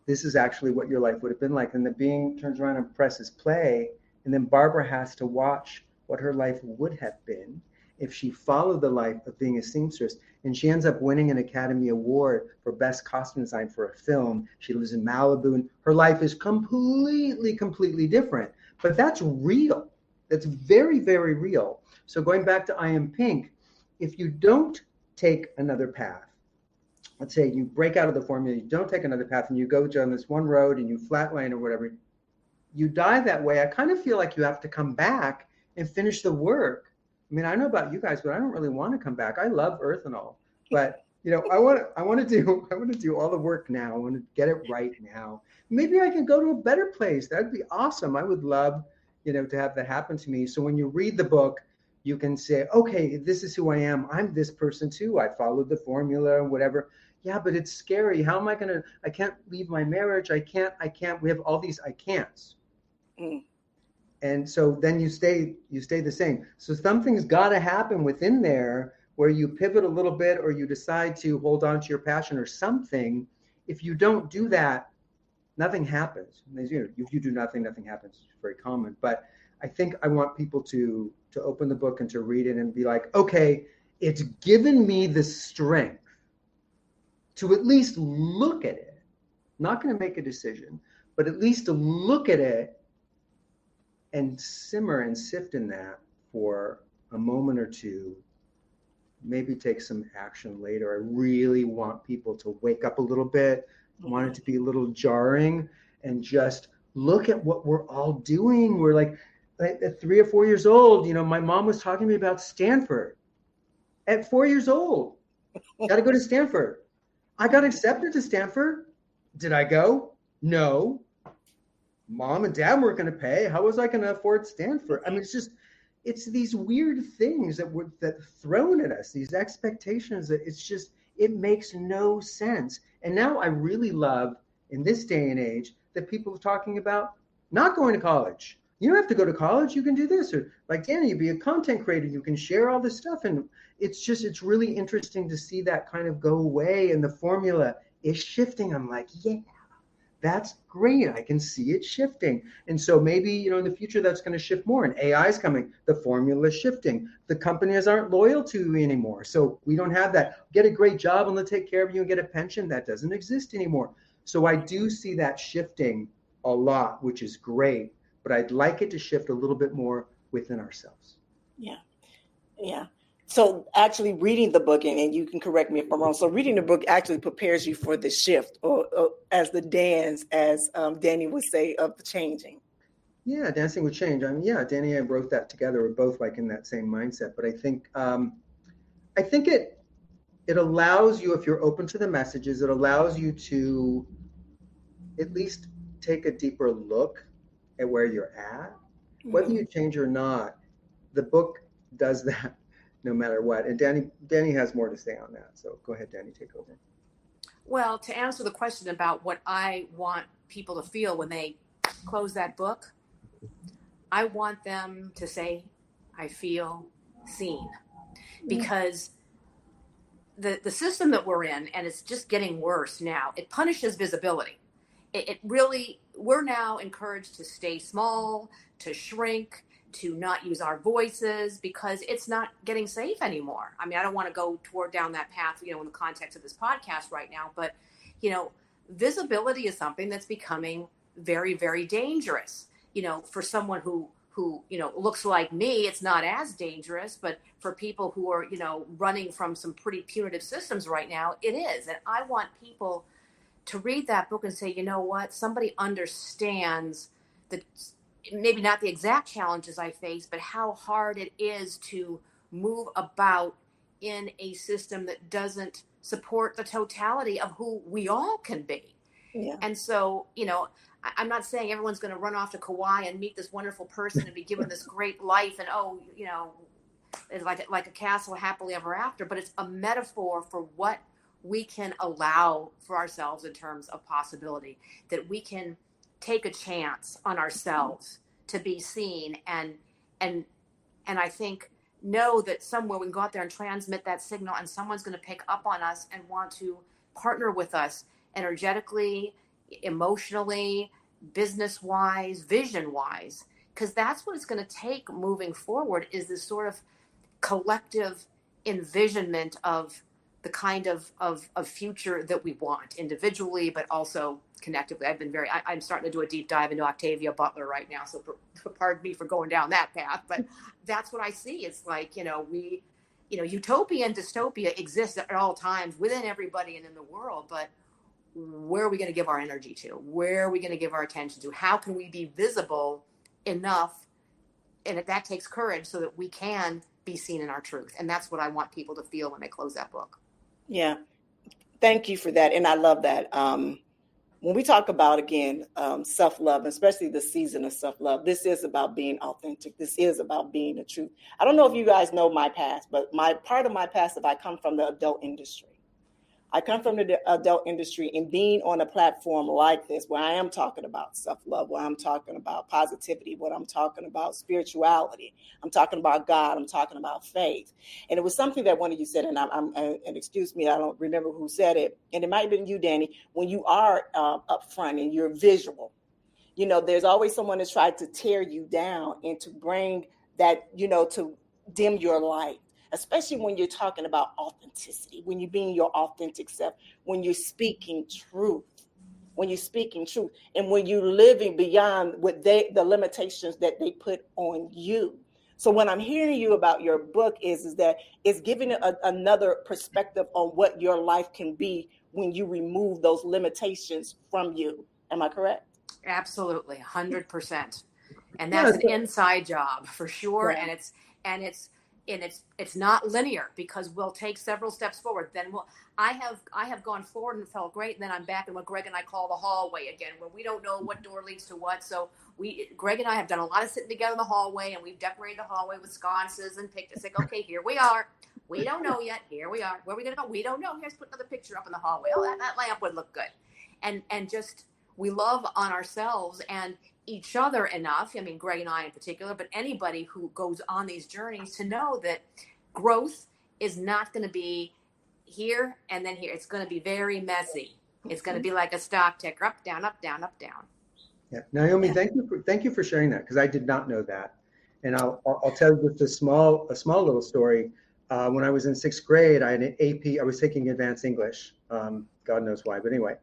this is actually what your life would have been like. And the being turns around and presses play. And then Barbara has to watch what her life would have been if she followed the life of being a seamstress. And she ends up winning an Academy Award for Best Costume Design for a film. She lives in Malibu, and her life is completely different. But that's real. That's very, very real. So going back to I Am Pink, if you don't take another path, let's say you break out of the formula, you don't take another path, and you go down this one road and you flatline or whatever, you die that way. I kind of feel like you have to come back and finish the work. I mean, I don't know about you guys, but I don't really want to come back. I love Earth and all, but I want to do all the work now. I want to get it right now. Maybe I can go to a better place. That'd be awesome. I would love, to have that happen to me. So when you read the book, you can say, okay, this is who I am. I'm this person too. I followed the formula or whatever. Yeah, but it's scary. How am I I can't leave my marriage. I can't. We have all these I can'ts. And so then you stay the same. So something's got to happen within there where you pivot a little bit, or you decide to hold on to your passion or something. If you don't do that, nothing happens. If you do nothing, nothing happens. It's very common. But I think I want people to open the book and to read it and be like, okay, it's given me the strength to at least look at it. Not going to make a decision, but at least to look at it and simmer and sift in that for a moment or two, maybe take some action later. I really want people to wake up a little bit. I want it to be a little jarring and just look at what we're all doing. We're like at 3 or 4 years old, my mom was talking to me about Stanford. At 4 years old, got to go to Stanford. I got accepted to Stanford. Did I go? No. Mom and dad weren't going to pay. How was I going to afford Stanford? I mean, it's these weird things that thrown at us, these expectations that it makes no sense. And now I really love in this day and age that people are talking about not going to college. You don't have to go to college. You can do this. Or like Dani, you be a content creator. You can share all this stuff. And it's really interesting to see that kind of go away. And the formula is shifting. I'm like, yeah, that's great. I can see it shifting. And so maybe, in the future, that's going to shift more. And AI is coming. The formula is shifting. The companies aren't loyal to you anymore. So we don't have that. Get a great job and they'll take care of you and get a pension. That doesn't exist anymore. So I do see that shifting a lot, which is great. But I'd like it to shift a little bit more within ourselves. Yeah. Yeah. So actually reading the book, and you can correct me if I'm wrong. So reading the book actually prepares you for the shift or as the dance, as Dani would say, of the changing. Yeah. Dancing with change. I mean, yeah, Dani and I wrote that together. We're both like in that same mindset, but I think it allows you, if you're open to the messages, it allows you to at least take a deeper look at where you're at, whether you change or not. The book does that no matter what. And Dani has more to say on that. So go ahead, Dani, take over. Well, to answer the question about what I want people to feel when they close that book, I want them to say, I feel seen. Because the system that we're in, and it's just getting worse now, it punishes visibility. It really, we're now encouraged to stay small, to shrink, to not use our voices because it's not getting safe anymore. I mean, I don't want to go down that path, in the context of this podcast right now, but, visibility is something that's becoming very, very dangerous. For someone who looks like me, it's not as dangerous, but for people who are, running from some pretty punitive systems right now, it is. And I want people to read that book and say, you know what, somebody understands that maybe not the exact challenges I face, but how hard it is to move about in a system that doesn't support the totality of who we all can be. Yeah. And so, I'm not saying everyone's going to run off to Kauai and meet this wonderful person and be given this great life and, it's like a castle happily ever after, but it's a metaphor for what we can allow for ourselves in terms of possibility, that we can take a chance on ourselves to be seen and I think know that somewhere we can go out there and transmit that signal and someone's going to pick up on us and want to partner with us energetically, emotionally, business-wise, vision-wise, because that's what it's going to take moving forward, is this sort of collective envisionment of the kind of future that we want individually, but also connectively. I'm starting to do a deep dive into Octavia Butler right now. So pardon me for going down that path, but that's what I see. It's like, utopia and dystopia exist at all times within everybody and in the world, but where are we going to give our energy to? Where are we going to give our attention to? How can we be visible enough? And that takes courage so that we can be seen in our truth. And that's what I want people to feel when they close that book. Yeah. Thank you for that. And I love that. When we talk about, again, self-love, especially the season of self-love, this is about being authentic. This is about being the truth. I don't know if you guys know my past, but part of my past is I come from the adult industry. I come from the adult industry, and being on a platform like this, where I am talking about self-love, where I'm talking about positivity, what I'm talking about spirituality, I'm talking about God, I'm talking about faith. And it was something that one of you said, and and excuse me, I don't remember who said it, and it might have been you, Dani. When you are up front and you're visual, you know, there's always someone that's tried to tear you down and to bring that, you know, to dim your light, especially when you're talking about authenticity, when you're being your authentic self, when you're speaking truth, and when you're living beyond what the limitations that they put on you. So when I'm hearing you about your book is that it's giving another perspective on what your life can be when you remove those limitations from you. Am I correct? Absolutely, 100%. And that's an inside job for sure. Yeah. And it's not linear, because we'll take several steps forward. Then I have gone forward and felt great. And then I'm back in what Greg and I call the hallway again, where we don't know what door leads to what. So Greg and I have done a lot of sitting together in the hallway, and we've decorated the hallway with sconces and pictures. Like, okay, here we are. We don't know yet. Here we are. Where are we going to go? We don't know. Here's put another picture up in the hallway. Oh, that lamp would look good. And just, we love on ourselves and each other enough. I mean, Greg and I in particular, but anybody who goes on these journeys, to know that growth is not going to be here and then here. It's going to be very messy. It's going to be like a stock ticker, up, down, up, down, up, down. Yeah, Nyomi, thank you for sharing that, because I did not know that. And I'll tell you just a small little story. When I was in 6th grade, I had an AP. I was taking advanced English. God knows why, but anyway.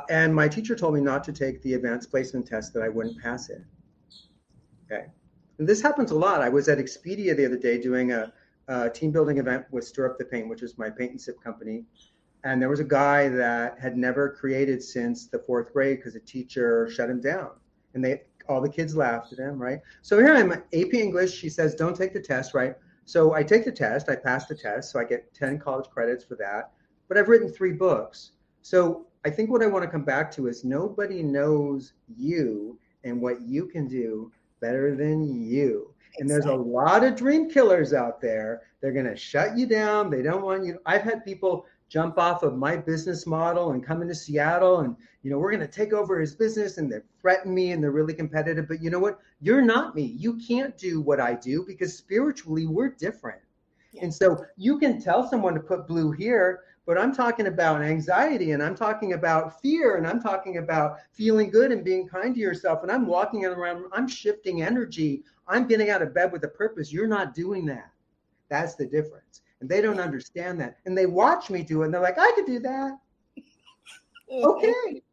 And my teacher told me not to take the advanced placement test, that I wouldn't pass it. Okay. And this happens a lot. I was at Expedia the other day doing a team building event with Stir Up the Paint, which is my paint and sip company. And there was a guy that had never created since the 4th grade because a teacher shut him down. And all the kids laughed at him, right? So here I'm AP English. She says, don't take the test, right? So I take the test. I pass the test. So I get 10 college credits for that. But I've written 3 books. So I think what I want to come back to is nobody knows you and what you can do better than you. And there's a lot of dream killers out there. They're going to shut you down. They don't want you. I've had people jump off of my business model and come into Seattle and, we're going to take over his business, and they threaten me and they're really competitive. But you know what? You're not me. You can't do what I do, because spiritually we're different. Yeah. And so you can tell someone to put blue here, but I'm talking about anxiety, and I'm talking about fear, and I'm talking about feeling good and being kind to yourself. And I'm walking around, I'm shifting energy. I'm getting out of bed with a purpose. You're not doing that. That's the difference. And they don't understand that. And they watch me do it, and they're like, I could do that. Okay,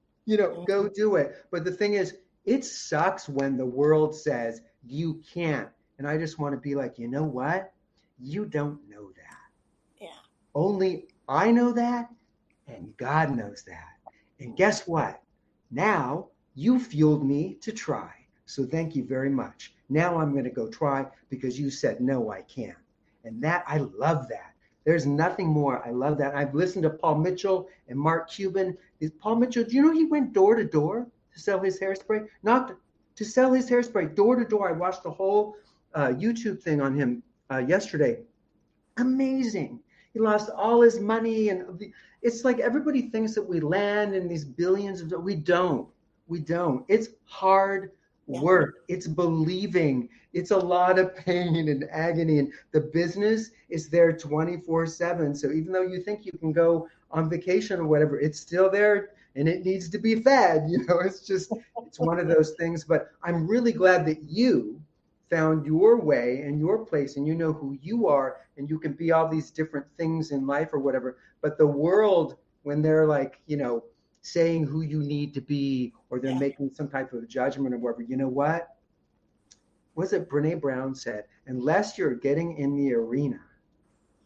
go do it. But the thing is, it sucks when the world says you can't. And I just want to be like, you know what? You don't know that. Yeah. Only I know that, and God knows that. And guess what? Now you fueled me to try. So thank you very much. Now I'm going to go try, because you said, no, I can't. And that, I love that. There's nothing more. I love that. I've listened to Paul Mitchell and Mark Cuban. Paul Mitchell, do you know he went door to door to sell his hairspray? Not to sell his hairspray, door to door. I watched the whole YouTube thing on him yesterday. Amazing. He lost all his money. And it's like everybody thinks that we land in these billions of dollars. We don't. It's hard work. It's believing. It's a lot of pain and agony. And the business is there 24/7. So even though you think you can go on vacation or whatever, it's still there, and it needs to be fed. It's one of those things. But I'm really glad that you found your way and your place, and you know who you are, and you can be all these different things in life or whatever. But the world, when they're like, saying who you need to be, or they're making some type of judgment or whatever, you know what? Was it Brene Brown said, unless you're getting in the arena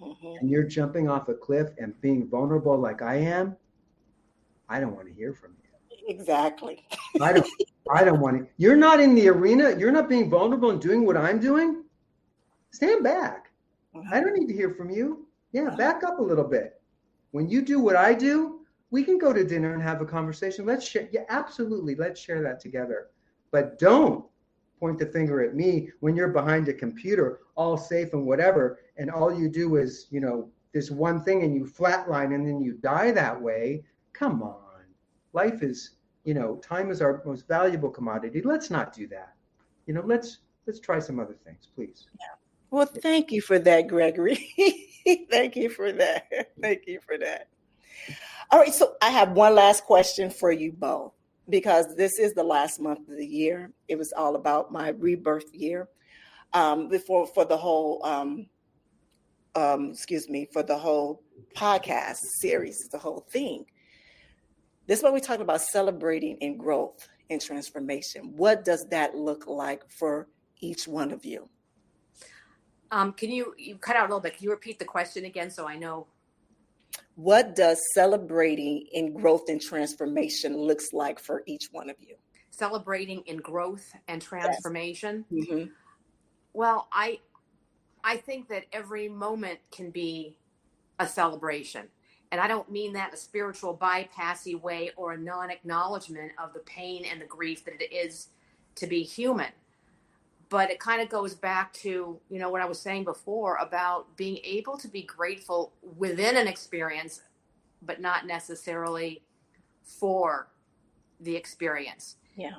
and you're jumping off a cliff and being vulnerable like I am, I don't want to hear from you. Exactly. I don't want to. You're not in the arena. You're not being vulnerable and doing what I'm doing. Stand back. I don't need to hear from you. Yeah, back up a little bit. When you do what I do, we can go to dinner and have a conversation. Let's share. Yeah, absolutely. Let's share that together. But don't point the finger at me when you're behind a computer, all safe and whatever, and all you do is, this one thing and you flatline and then you die that way. Come on. Life is, time is our most valuable commodity. Let's not do that. Let's try some other things, please. Yeah. Well, thank you for that, Gregory. Thank you for that. Thank you for that. All right, so I have one last question for you both, because this is the last month of the year. It was all about my rebirth year. For the whole for the whole podcast series, the whole thing. This is what we talk about, celebrating in growth and transformation. What does that look like for each one of you? Can you cut out a little bit? Can you repeat the question again so I know? What does celebrating in growth and transformation looks like for each one of you? Celebrating in growth and transformation? Yes. Mm-hmm. Well, I think that every moment can be a celebration. And I don't mean that in a spiritual bypassy way or a non-acknowledgement of the pain and the grief that it is to be human. But it kind of goes back to, what I was saying before about being able to be grateful within an experience, but not necessarily for the experience. Yeah.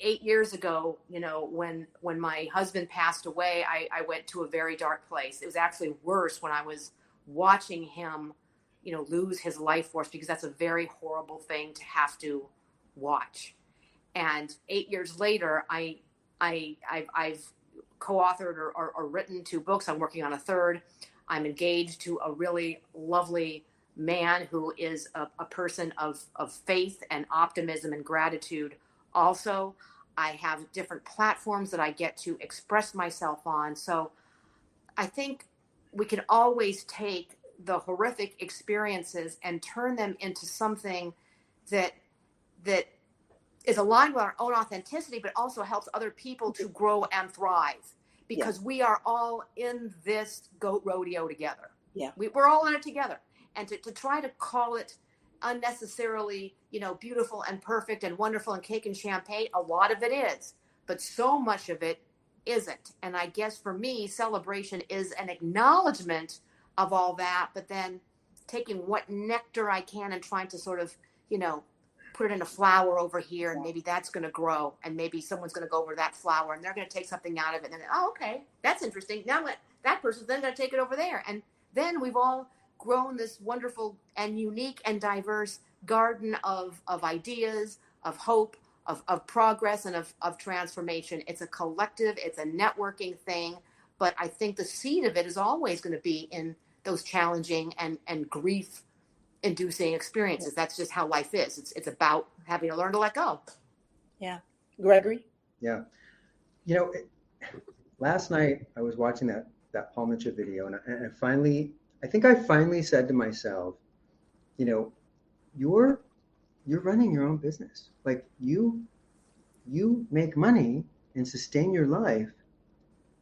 8 years ago, when my husband passed away, I went to a very dark place. It was actually worse when I was watching him, lose his life force, because that's a very horrible thing to have to watch. And 8 years later, I've co-authored or written 2 books. I'm working on a third. I'm engaged to a really lovely man who is a person of faith and optimism and gratitude. Also, I have different platforms that I get to express myself on. So I think we can always take the horrific experiences and turn them into something that is aligned with our own authenticity, but also helps other people to grow and thrive, because we are all in this goat rodeo together. Yeah. We're all in it together. And to try to call it unnecessarily, beautiful and perfect and wonderful and cake and champagne, a lot of it is, but so much of it isn't. And I guess for me, celebration is an acknowledgement of all that, but then taking what nectar I can and trying to sort of, put it in a flower over here, and maybe that's going to grow, and maybe someone's going to go over that flower and they're going to take something out of it, and then, oh, okay, that's interesting. Now that person's then going to take it over there. And then we've all grown this wonderful and unique and diverse garden of ideas, of hope, of progress, and of transformation. It's a collective, it's a networking thing, but I think the seed of it is always going to be in those challenging and grief-inducing experiences. That's just how life is. It's about having to learn to let go. Yeah. Gregory? Yeah. Last night I was watching that Paul Mitchell video, and I finally said to myself, you're running your own business. Like you make money and sustain your life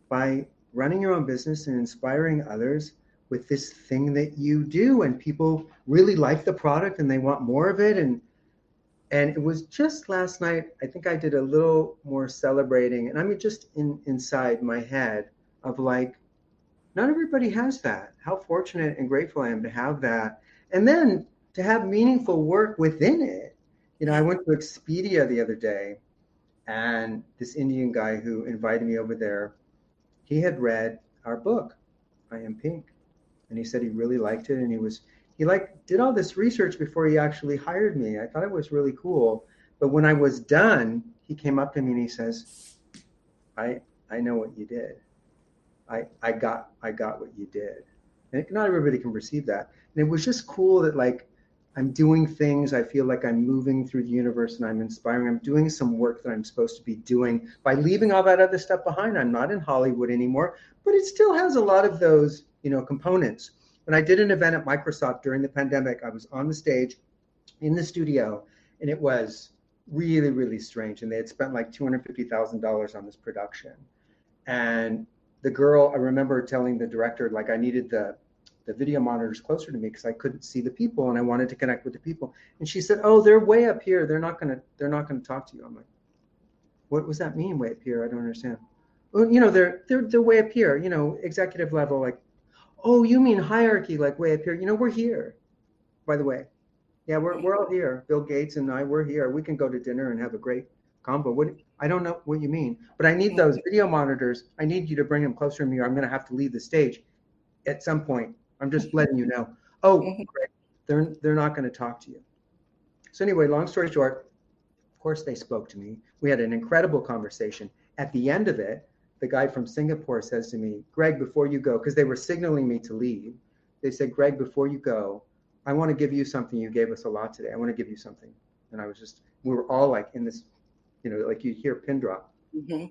by running your own business and inspiring others with this thing that you do, and people really like the product and they want more of it. And it was just last night, I think I did a little more celebrating, and I mean, just inside my head of like, not everybody has that. How fortunate and grateful I am to have that. And then to have meaningful work within it. I went to Expedia the other day, and this Indian guy who invited me over there, he had read our book, I Am Pink. And he said he really liked it, and he did all this research before he actually hired me. I thought it was really cool. But when I was done, he came up to me and he says, I know what you did. I got what you did. And not everybody can receive that. And it was just cool that like I'm doing things, I feel like I'm moving through the universe and I'm inspiring. I'm doing some work that I'm supposed to be doing by leaving all that other stuff behind. I'm not in Hollywood anymore, but it still has a lot of those, components. When I did an event at Microsoft during the pandemic, I was on the stage in the studio, and it was really, really strange. And they had spent like $250,000 on this production. And the girl, I remember telling the director, like I needed the video monitors closer to me because I couldn't see the people and I wanted to connect with the people. And she said, "Oh, they're way up here. They're not gonna talk to you." I'm like, "What does that mean, way up here? I don't understand." Well, they're way up here, executive level, like, Oh, you mean hierarchy, like way up here? You know, we're here, by the way. Yeah, we're all here. Bill Gates and I, we're here. We can go to dinner and have a great combo. I don't know what you mean, but I need those video monitors. I need you to bring them closer to me, or I'm going to have to leave the stage at some point. I'm just letting you know. Oh, great. They're not going to talk to you. So anyway, long story short, of course they spoke to me. We had an incredible conversation. At the end of it, the guy from Singapore says to me, Greg, before you go, because they were signaling me to leave, they said, Greg, before you go, I want to give you something. You gave us a lot today. I want to give you something. And we were all like in this, like you hear pin drop. Mm-hmm.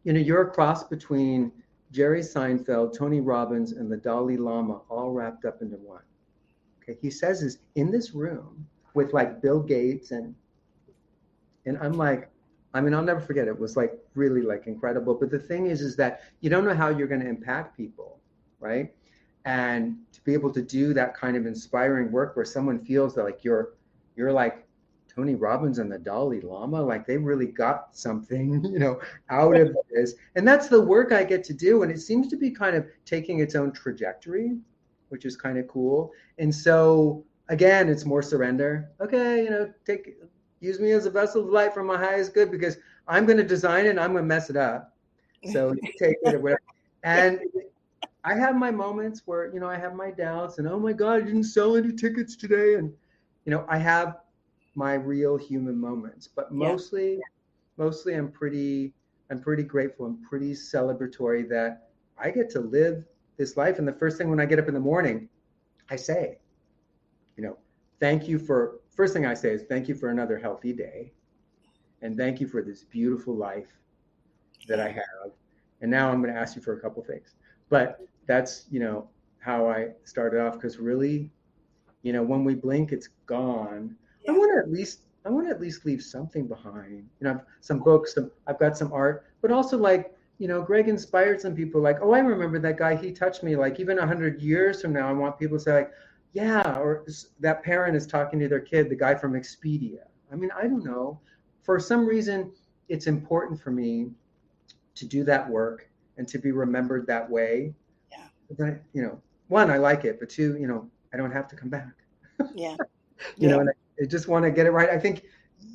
You're a cross between Jerry Seinfeld, Tony Robbins, and the Dalai Lama all wrapped up into one. Okay, he says is in this room with like Bill Gates and I'm like, I'll never forget it. It was like really like incredible. But the thing is that you don't know how you're going to impact people, right? And to be able to do that kind of inspiring work where someone feels that like you're like Tony Robbins and the Dalai Lama, like they really got something, out of this. And that's the work I get to do. And it seems to be kind of taking its own trajectory, which is kind of cool. And so again, it's more surrender. Okay, use me as a vessel of light for my highest good, because I'm going to design it and I'm going to mess it up. So you take it or whatever. And I have my moments where, I have my doubts and, oh my God, I didn't sell any tickets today. And, I have my real human moments, but mostly I'm pretty grateful and pretty celebratory that I get to live this life. And the first thing when I get up in the morning, I say, first thing I say is thank you for another healthy day. And thank you for this beautiful life that I have. And now I'm going to ask you for a couple things, but that's, how I started off. Cause really, when we blink, it's gone. I want to at least leave something behind. I've some books, I've got some art, but also like, Greg inspired some people like, oh, I remember that guy, he touched me. Like even 100 years from now, I want people to say like, yeah, or that parent is talking to their kid, the guy from Expedia. I don't know. For some reason, it's important for me to do that work and to be remembered that way. Yeah. But, one, I like it, but two, I don't have to come back. Yeah. And I just want to get it right. I think,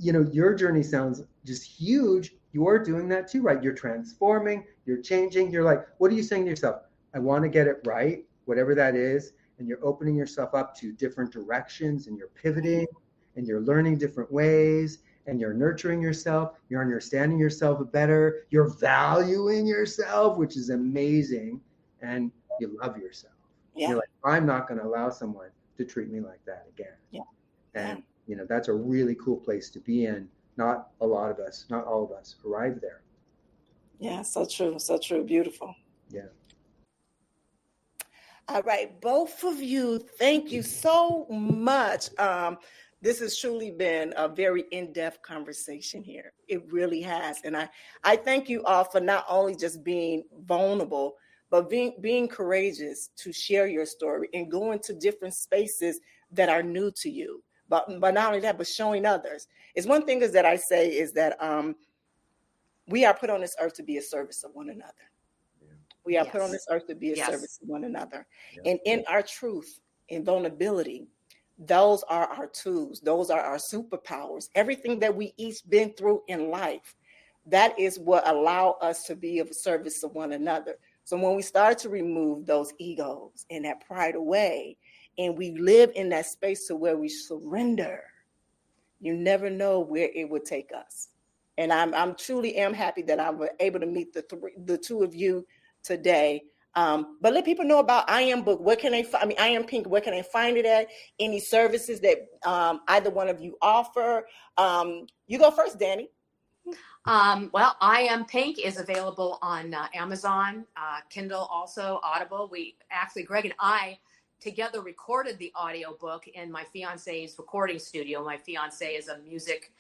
your journey sounds just huge. You're doing that too, right? You're transforming, you're changing. You're like, what are you saying to yourself? I want to get it right, whatever that is. And you're opening yourself up to different directions and you're pivoting and you're learning different ways and you're nurturing yourself. You're understanding yourself better. You're valuing yourself, which is amazing. And you love yourself. Yeah. You're like, I'm not going to allow someone to treat me like that again. Yeah. And, that's a really cool place to be in. Not all of us arrive there. Yeah, so true. So true. Beautiful. Yeah. All right, both of you, thank you so much. This has truly been a very in-depth conversation here. It really has. And I thank you all for not only just being vulnerable, but being courageous to share your story and go into different spaces that are new to you. But not only that, but showing others. It's one thing is that I say is that we are put on this earth to be a service of one another. We are put on this earth to be a service to one another. Yeah. And in our truth and vulnerability, those are our tools. Those are our superpowers. Everything that we each been through in life, that is what allow us to be of service to one another. So when we start to remove those egos and that pride away, and we live in that space to where we surrender, you never know where it would take us. And I'm truly am happy that I was able to meet the two of you today. But let people know about I Am Book. Where can they find? I Am Pink. Where can they find it at? Any services that either one of you offer? You go first, Dani. Well, I Am Pink is available on Amazon, Kindle, also Audible. We actually, Greg and I together recorded the audiobook in my fiance's recording studio. My fiance is a music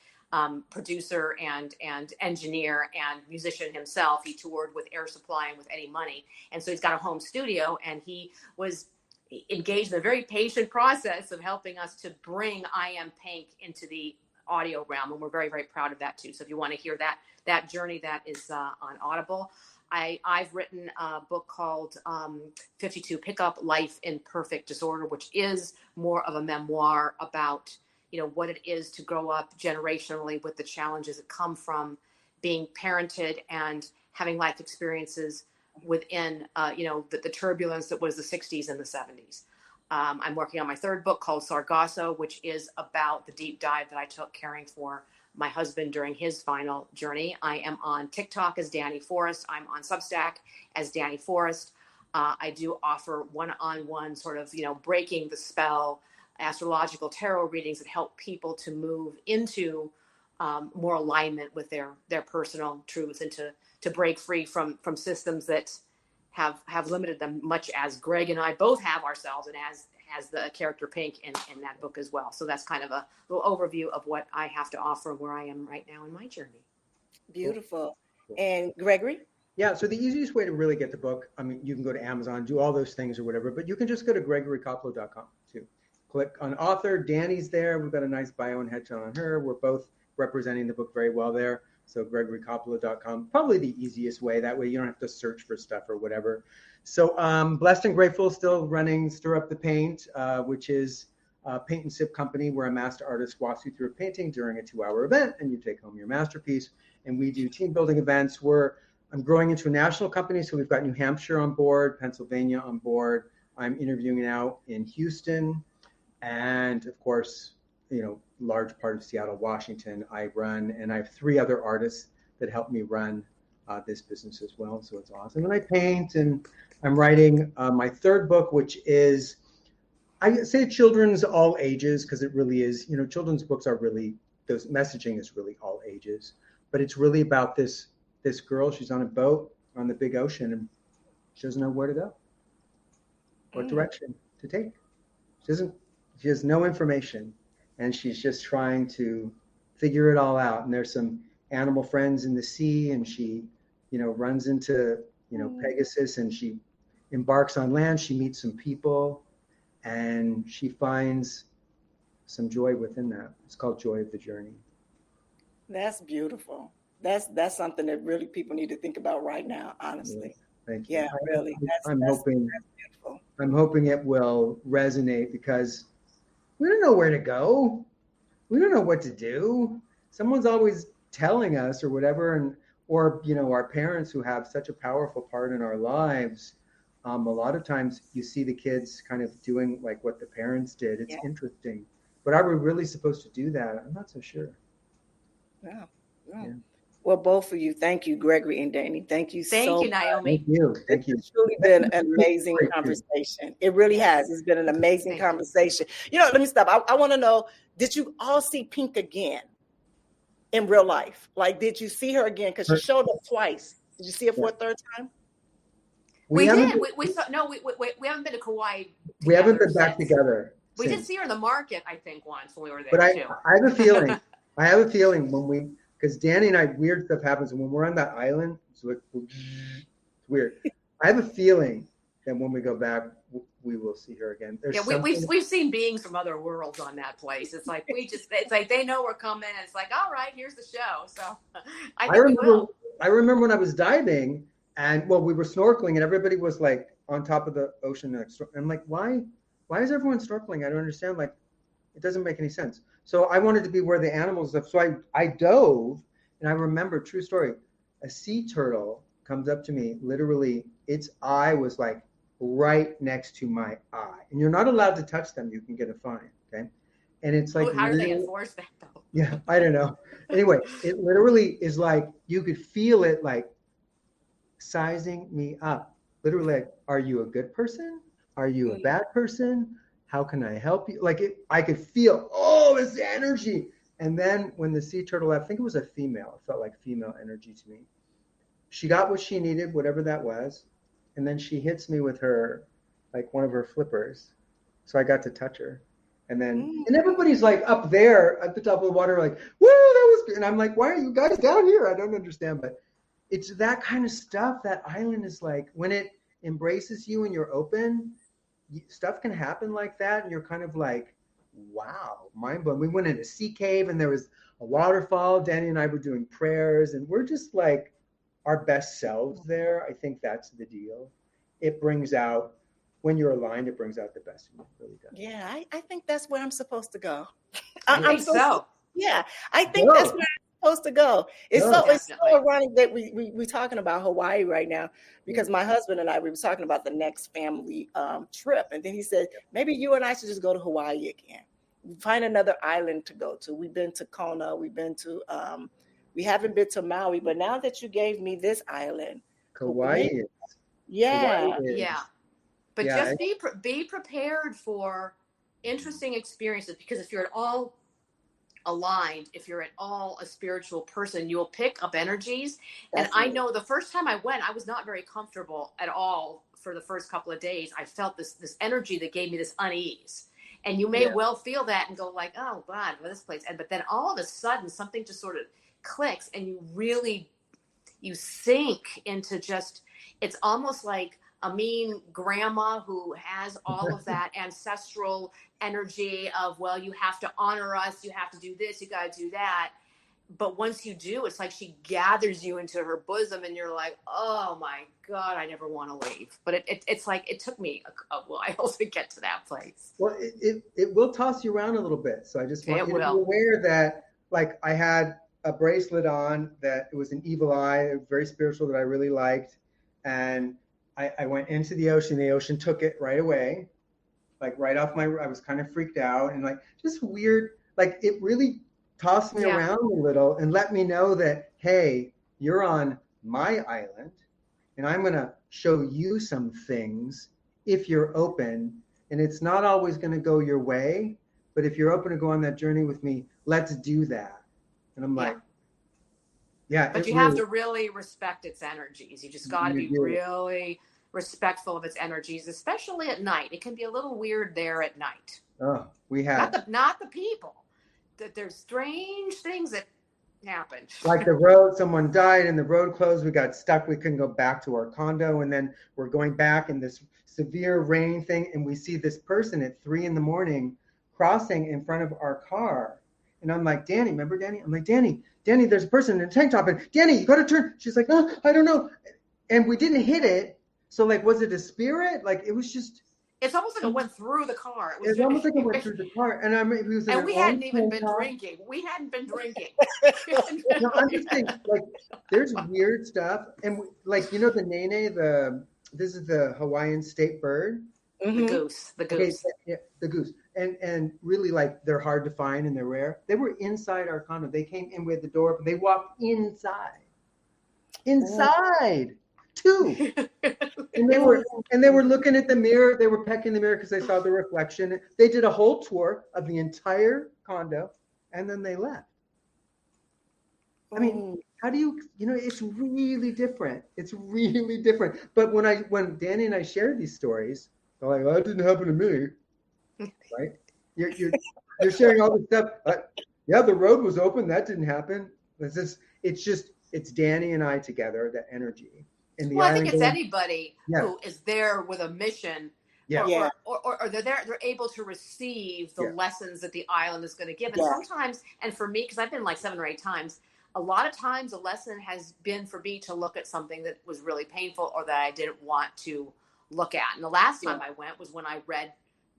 producer and engineer and musician himself. He toured with Air Supply and with Eddie Money. And so he's got a home studio, and he was engaged in a very patient process of helping us to bring I Am Pink into the audio realm. And we're very, very proud of that too. So if you want to hear that journey, that is on Audible. I've written a book called 52 Pick Up Life in Perfect Disorder, which is more of a memoir about, what it is to grow up generationally with the challenges that come from being parented and having life experiences within, the turbulence that was the 60s and the 70s. I'm working on my third book called Sargasso, which is about the deep dive that I took caring for my husband during his final journey. I am on TikTok as Dani Forrest. I'm on Substack as Dani Forrest. I do offer one-on-one sort of, breaking the spell, astrological tarot readings that help people to move into more alignment with their personal truth and to break free from systems that have limited them, much as Greg and I both have ourselves, and as the character Pink in that book as well. So that's kind of a little overview of what I have to offer, where I am right now in my journey. Beautiful. And Gregory? Yeah, so the easiest way to really get the book, I mean, you can go to Amazon, do all those things or whatever, but you can just go to GregoryCoppola.com too. Click on author. Dani's there. We've got a nice bio and headshot on her. We're both representing the book very well there. So GregoryCoppola.com, probably the easiest way. That way you don't have to search for stuff or whatever. So Blessed and Grateful, still running Stir Up the Paint, which is a paint and sip company where a master artist walks you through a painting during a 2-hour event and you take home your masterpiece. And we do team building events where I'm growing into a national company. So we've got New Hampshire on board, Pennsylvania on board. I'm interviewing now in Houston. And of course, large part of Seattle, Washington, I run, and I have 3 other artists that help me run this business as well. So it's awesome. And I paint, and I'm writing my third book, which is, I say children's all ages, because it really is, children's books are really, those messaging is really all ages, but it's really about this girl. She's on a boat on the big ocean, and she doesn't know where to go, what direction to take. She has no information. And she's just trying to figure it all out. And there's some animal friends in the sea, and she, runs into, Pegasus, and she embarks on land. She meets some people, and she finds some joy within that. It's called Joy of the Journey. That's beautiful. That's something that really people need to think about right now, honestly. Thank you. Yeah, really. I'm hoping it will resonate, because we don't know where to go. We don't know what to do. Someone's always telling us or whatever, or our parents who have such a powerful part in our lives. A lot of times you see the kids kind of doing like what the parents did. It's interesting. But are we really supposed to do that? I'm not so sure. Yeah. Well, both of you, thank you, Gregory and Dani. Thank you so much. Naomi. Thank you. It's truly been an amazing conversation. It really has. It's been an amazing conversation. Let me stop. I want to know, did you all see Pink again in real life? Like, did you see her again? Because she showed up twice. Did you see her for a third time? We did. We saw. No, we haven't been to Kauai. We haven't been back together. We did see her in the market, I think, once when we were there. But too. I have a feeling when because Dani and I, weird stuff happens, and when we're on that island, it's weird. I have a feeling that when we go back, we will see her again. We've seen beings from other worlds on that place. It's like it's like they know we're coming, and it's like, all right, here's the show. So I remember when I was diving, and we were snorkeling, and everybody was like on top of the ocean next. I'm like, why is everyone snorkeling? I don't understand. Like, it doesn't make any sense. So I wanted to be where the animals live. So I dove, and I remember, true story, a sea turtle comes up to me, literally its eye was like right next to my eye. And you're not allowed to touch them. You can get a fine, okay? And it's like, how do they enforce that though? Yeah, I don't know. Anyway, it literally is like, you could feel it like sizing me up. Literally like, are you a good person? Are you a bad person? How can I help you? Like, I could feel, this energy. And then when the sea turtle, I think it was a female, it felt like female energy to me. She got what she needed, whatever that was. And then she hits me with her, like one of her flippers. So I got to touch her. And then, and everybody's like up there at the top of the water, like, woo, that was good. And I'm like, why are you guys down here? I don't understand. But it's that kind of stuff. That island is like, when it embraces you and you're open, stuff can happen like that. And you're kind of like, wow, mind blown. We went in a sea cave and there was a waterfall. Dani and I were doing prayers, and we're just like, our best selves there. I think that's the deal. It brings out, when you're aligned, it brings out the best in you. It really does. Yeah, I think that's where I'm supposed to go. I think so. Yeah, I think that's where I'm supposed to go. It's so ironic that we talking about Hawaii right now, because my husband and I, we were talking about the next family trip, and then he said, maybe you and I should just go to Hawaii again. Find another island to go to. We've been to Kona, we've been to we haven't been to Maui, but now that you gave me this island, Kauai. Yeah. But just be prepared for interesting experiences, because if you're at all aligned, if you're at all a spiritual person, you'll pick up energies. And I know the first time I went, I was not very comfortable at all for the first couple of days. I felt this energy that gave me this unease. And you may well feel that and go like, oh God, this place. But then all of a sudden something just sort of clicks, and you sink into just, it's almost like a mean grandma who has all of that ancestral energy of, well, you have to honor us, you have to do this, you got to do that. But once you do, it's like she gathers you into her bosom, and you're like, oh my God, I never want to leave. But it's like, it took me a while to get to that place. Well, it will toss you around a little bit. So I just want you to be aware that, like, I had a bracelet on that it was an evil eye, very spiritual, that I really liked. And I went into the ocean. The ocean took it right away, like right off I was kind of freaked out, and like just weird. Like it really tossed me around a little and let me know that, hey, you're on my island, and I'm going to show you some things if you're open. And it's not always going to go your way, but if you're open to go on that journey with me, let's do that. And I'm like, but you have to really respect its energies. You just got to be really respectful of its energies, especially at night. It can be a little weird there at night. Oh, we have not the people. That there's strange things that happen. Like the road, someone died and the road closed. We got stuck. We couldn't go back to our condo, and then we're going back in this severe rain thing, and we see this person at 3 a.m. crossing in front of our car. And I'm like, Dani, remember Dani? I'm like, Dani, there's a person in a tank top, and Dani, you got to turn. She's like, no, I don't know. And we didn't hit it. So like, was it a spirit? Like, it was just. It's almost like it went through the car. It was almost like it went through the car. And I mean, it was and we hadn't even been drinking. We hadn't been drinking. No, I'm just saying, like, there's weird stuff. And like, you know, the nene, this is the Hawaiian state bird. Mm-hmm. The goose. Okay, the goose. And really, like, they're hard to find and they're rare. They were inside our condo. They came in with the door open. They walked inside. Too. And they were looking at the mirror. They were pecking the mirror because they saw the reflection. They did a whole tour of the entire condo, and then they left. I mean, how do you know, it's really different. It's really different. But when Dani and I shared these stories, they're like, well, that didn't happen to me. Right? You're sharing all this stuff. Yeah, the road was open. That didn't happen. It's Dani and I together, that energy. I think it's anybody who is there with a mission, or they're able to receive the lessons that the island is going to give. And sometimes, and for me, because I've been like 7 or 8 times, a lot of times a lesson has been for me to look at something that was really painful or that I didn't want to look at. And the last time I went was when I read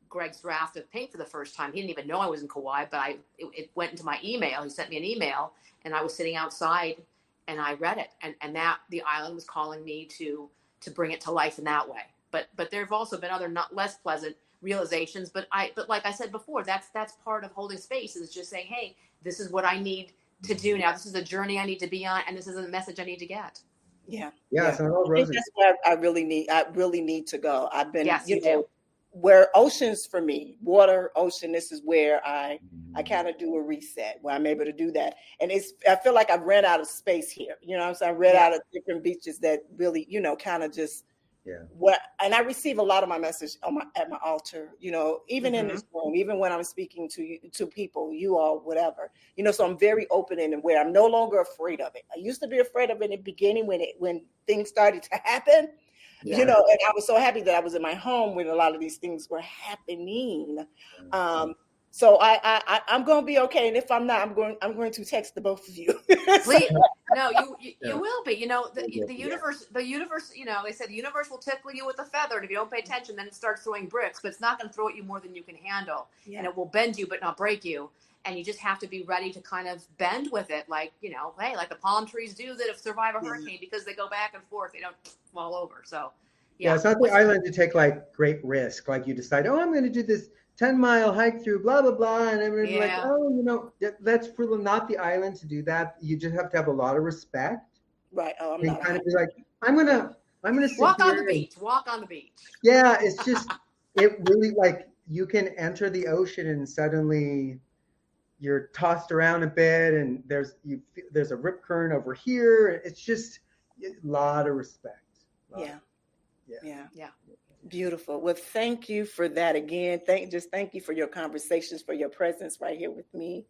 Greg's draft of Pink for the first time. He didn't even know I was in Kauai, but it went into my email. He sent me an email, and I was sitting outside. And I read it, and that the island was calling me to bring it to life in that way. But there have also been other not less pleasant realizations. But like I said before, that's part of holding space, is just saying, hey, this is what I need to do now. This is a journey I need to be on, and this is a message I need to get. Yeah. It's not all roses. That's where I really need to go. I've been, where oceans for me, water, ocean, this is where I kind of do a reset, where I'm able to do that. And I feel like I've ran out of space here. You know what I'm saying? I ran out of different beaches that really, kind of just, and I receive a lot of my message at my altar, even in this room, even when I'm speaking to people, you all, whatever, so I'm very open and aware. I'm no longer afraid of it. I used to be afraid of it in the beginning when things started to happen. And I was so happy that I was in my home when a lot of these things were happening. So I'm going to be okay. And if I'm not, I'm going to text the both of you. Please, no, you will be. The universe, they said the universe will tickle you with a feather. And if you don't pay attention, then it starts throwing bricks, but it's not going to throw at you more than you can handle. Yeah. And it will bend you, but not break you. And you just have to be ready to kind of bend with it. Like, hey, like the palm trees do that survive a hurricane, because they go back and forth. They don't fall over. So, yeah, it's not the island to take like great risk. Like you decide, I'm going to do this 10-mile hike through blah, blah, blah. And everyone's like, that's for not the island to do that. You just have to have a lot of respect. Right. Oh, I'm not. Kind of be like, I'm going to sit walk on the beach. Walk on the beach. Yeah. It's just, it really, like, you can enter the ocean and suddenly you're tossed around a bit, and there's a rip current over here. It's just a lot of respect. Yeah. Beautiful. Well, thank you for that again. Thank you for your conversations, for your presence right here with me.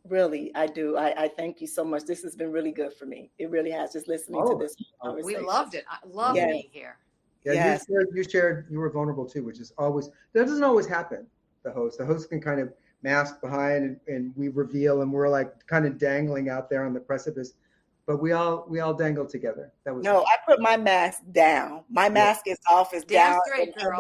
Really, I do. I thank you so much. This has been really good for me. It really has, just listening to this conversation. We loved it. I love being here. Yeah, yes. You shared, you were vulnerable too, which is that doesn't always happen. The host can kind of mask behind, and we reveal, and we're like kind of dangling out there on the precipice. But we all dangled together. That was I put my mask down. My mask is off. It's damn down. Straight, girl.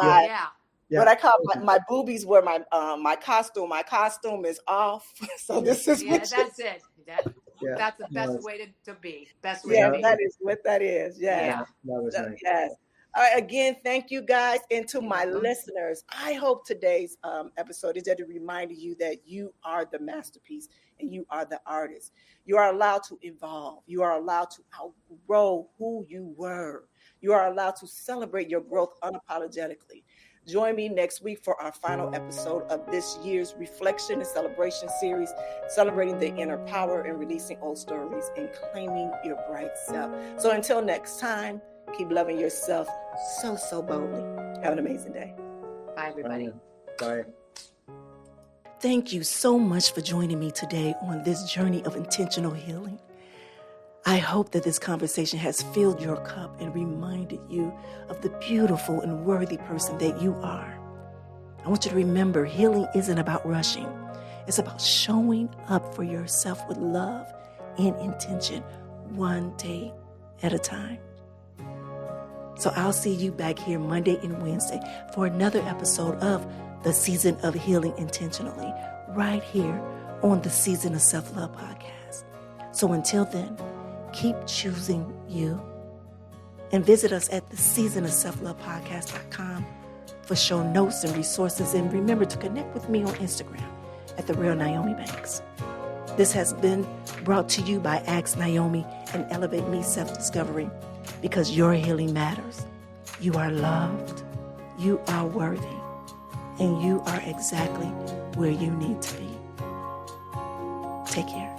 What I call my boobies were my costume. My costume is off. So this is that's it. That's the best way to be. Best way to be. That is what that is. Yeah. That was nice. Yes. All right, again, thank you guys. And to my listeners, I hope today's episode is there to remind you that you are the masterpiece and you are the artist. You are allowed to evolve. You are allowed to outgrow who you were. You are allowed to celebrate your growth unapologetically. Join me next week for our final episode of this year's Reflection and Celebration series, celebrating the inner power and releasing old stories and claiming your bright self. So until next time, keep loving yourself so boldly. Have an amazing day. Bye, everybody. Bye. Thank you so much for joining me today on this journey of intentional healing. I hope that this conversation has filled your cup and reminded you of the beautiful and worthy person that you are. I want you to remember, healing isn't about rushing. It's about showing up for yourself with love and intention, one day at a time. So I'll see you back here Monday and Wednesday for another episode of the Season of Healing Intentionally, right here on the Season of Self-Love podcast. So until then, keep choosing you. And visit us at the seasonofselflovepodcast.com for show notes and resources. And remember to connect with me on Instagram at The Real Nyomi Banks. This has been brought to you by Ask Nyomi and Elevate Me Self-Discovery, because your healing matters. You are loved, you are worthy, and you are exactly where you need to be. Take care.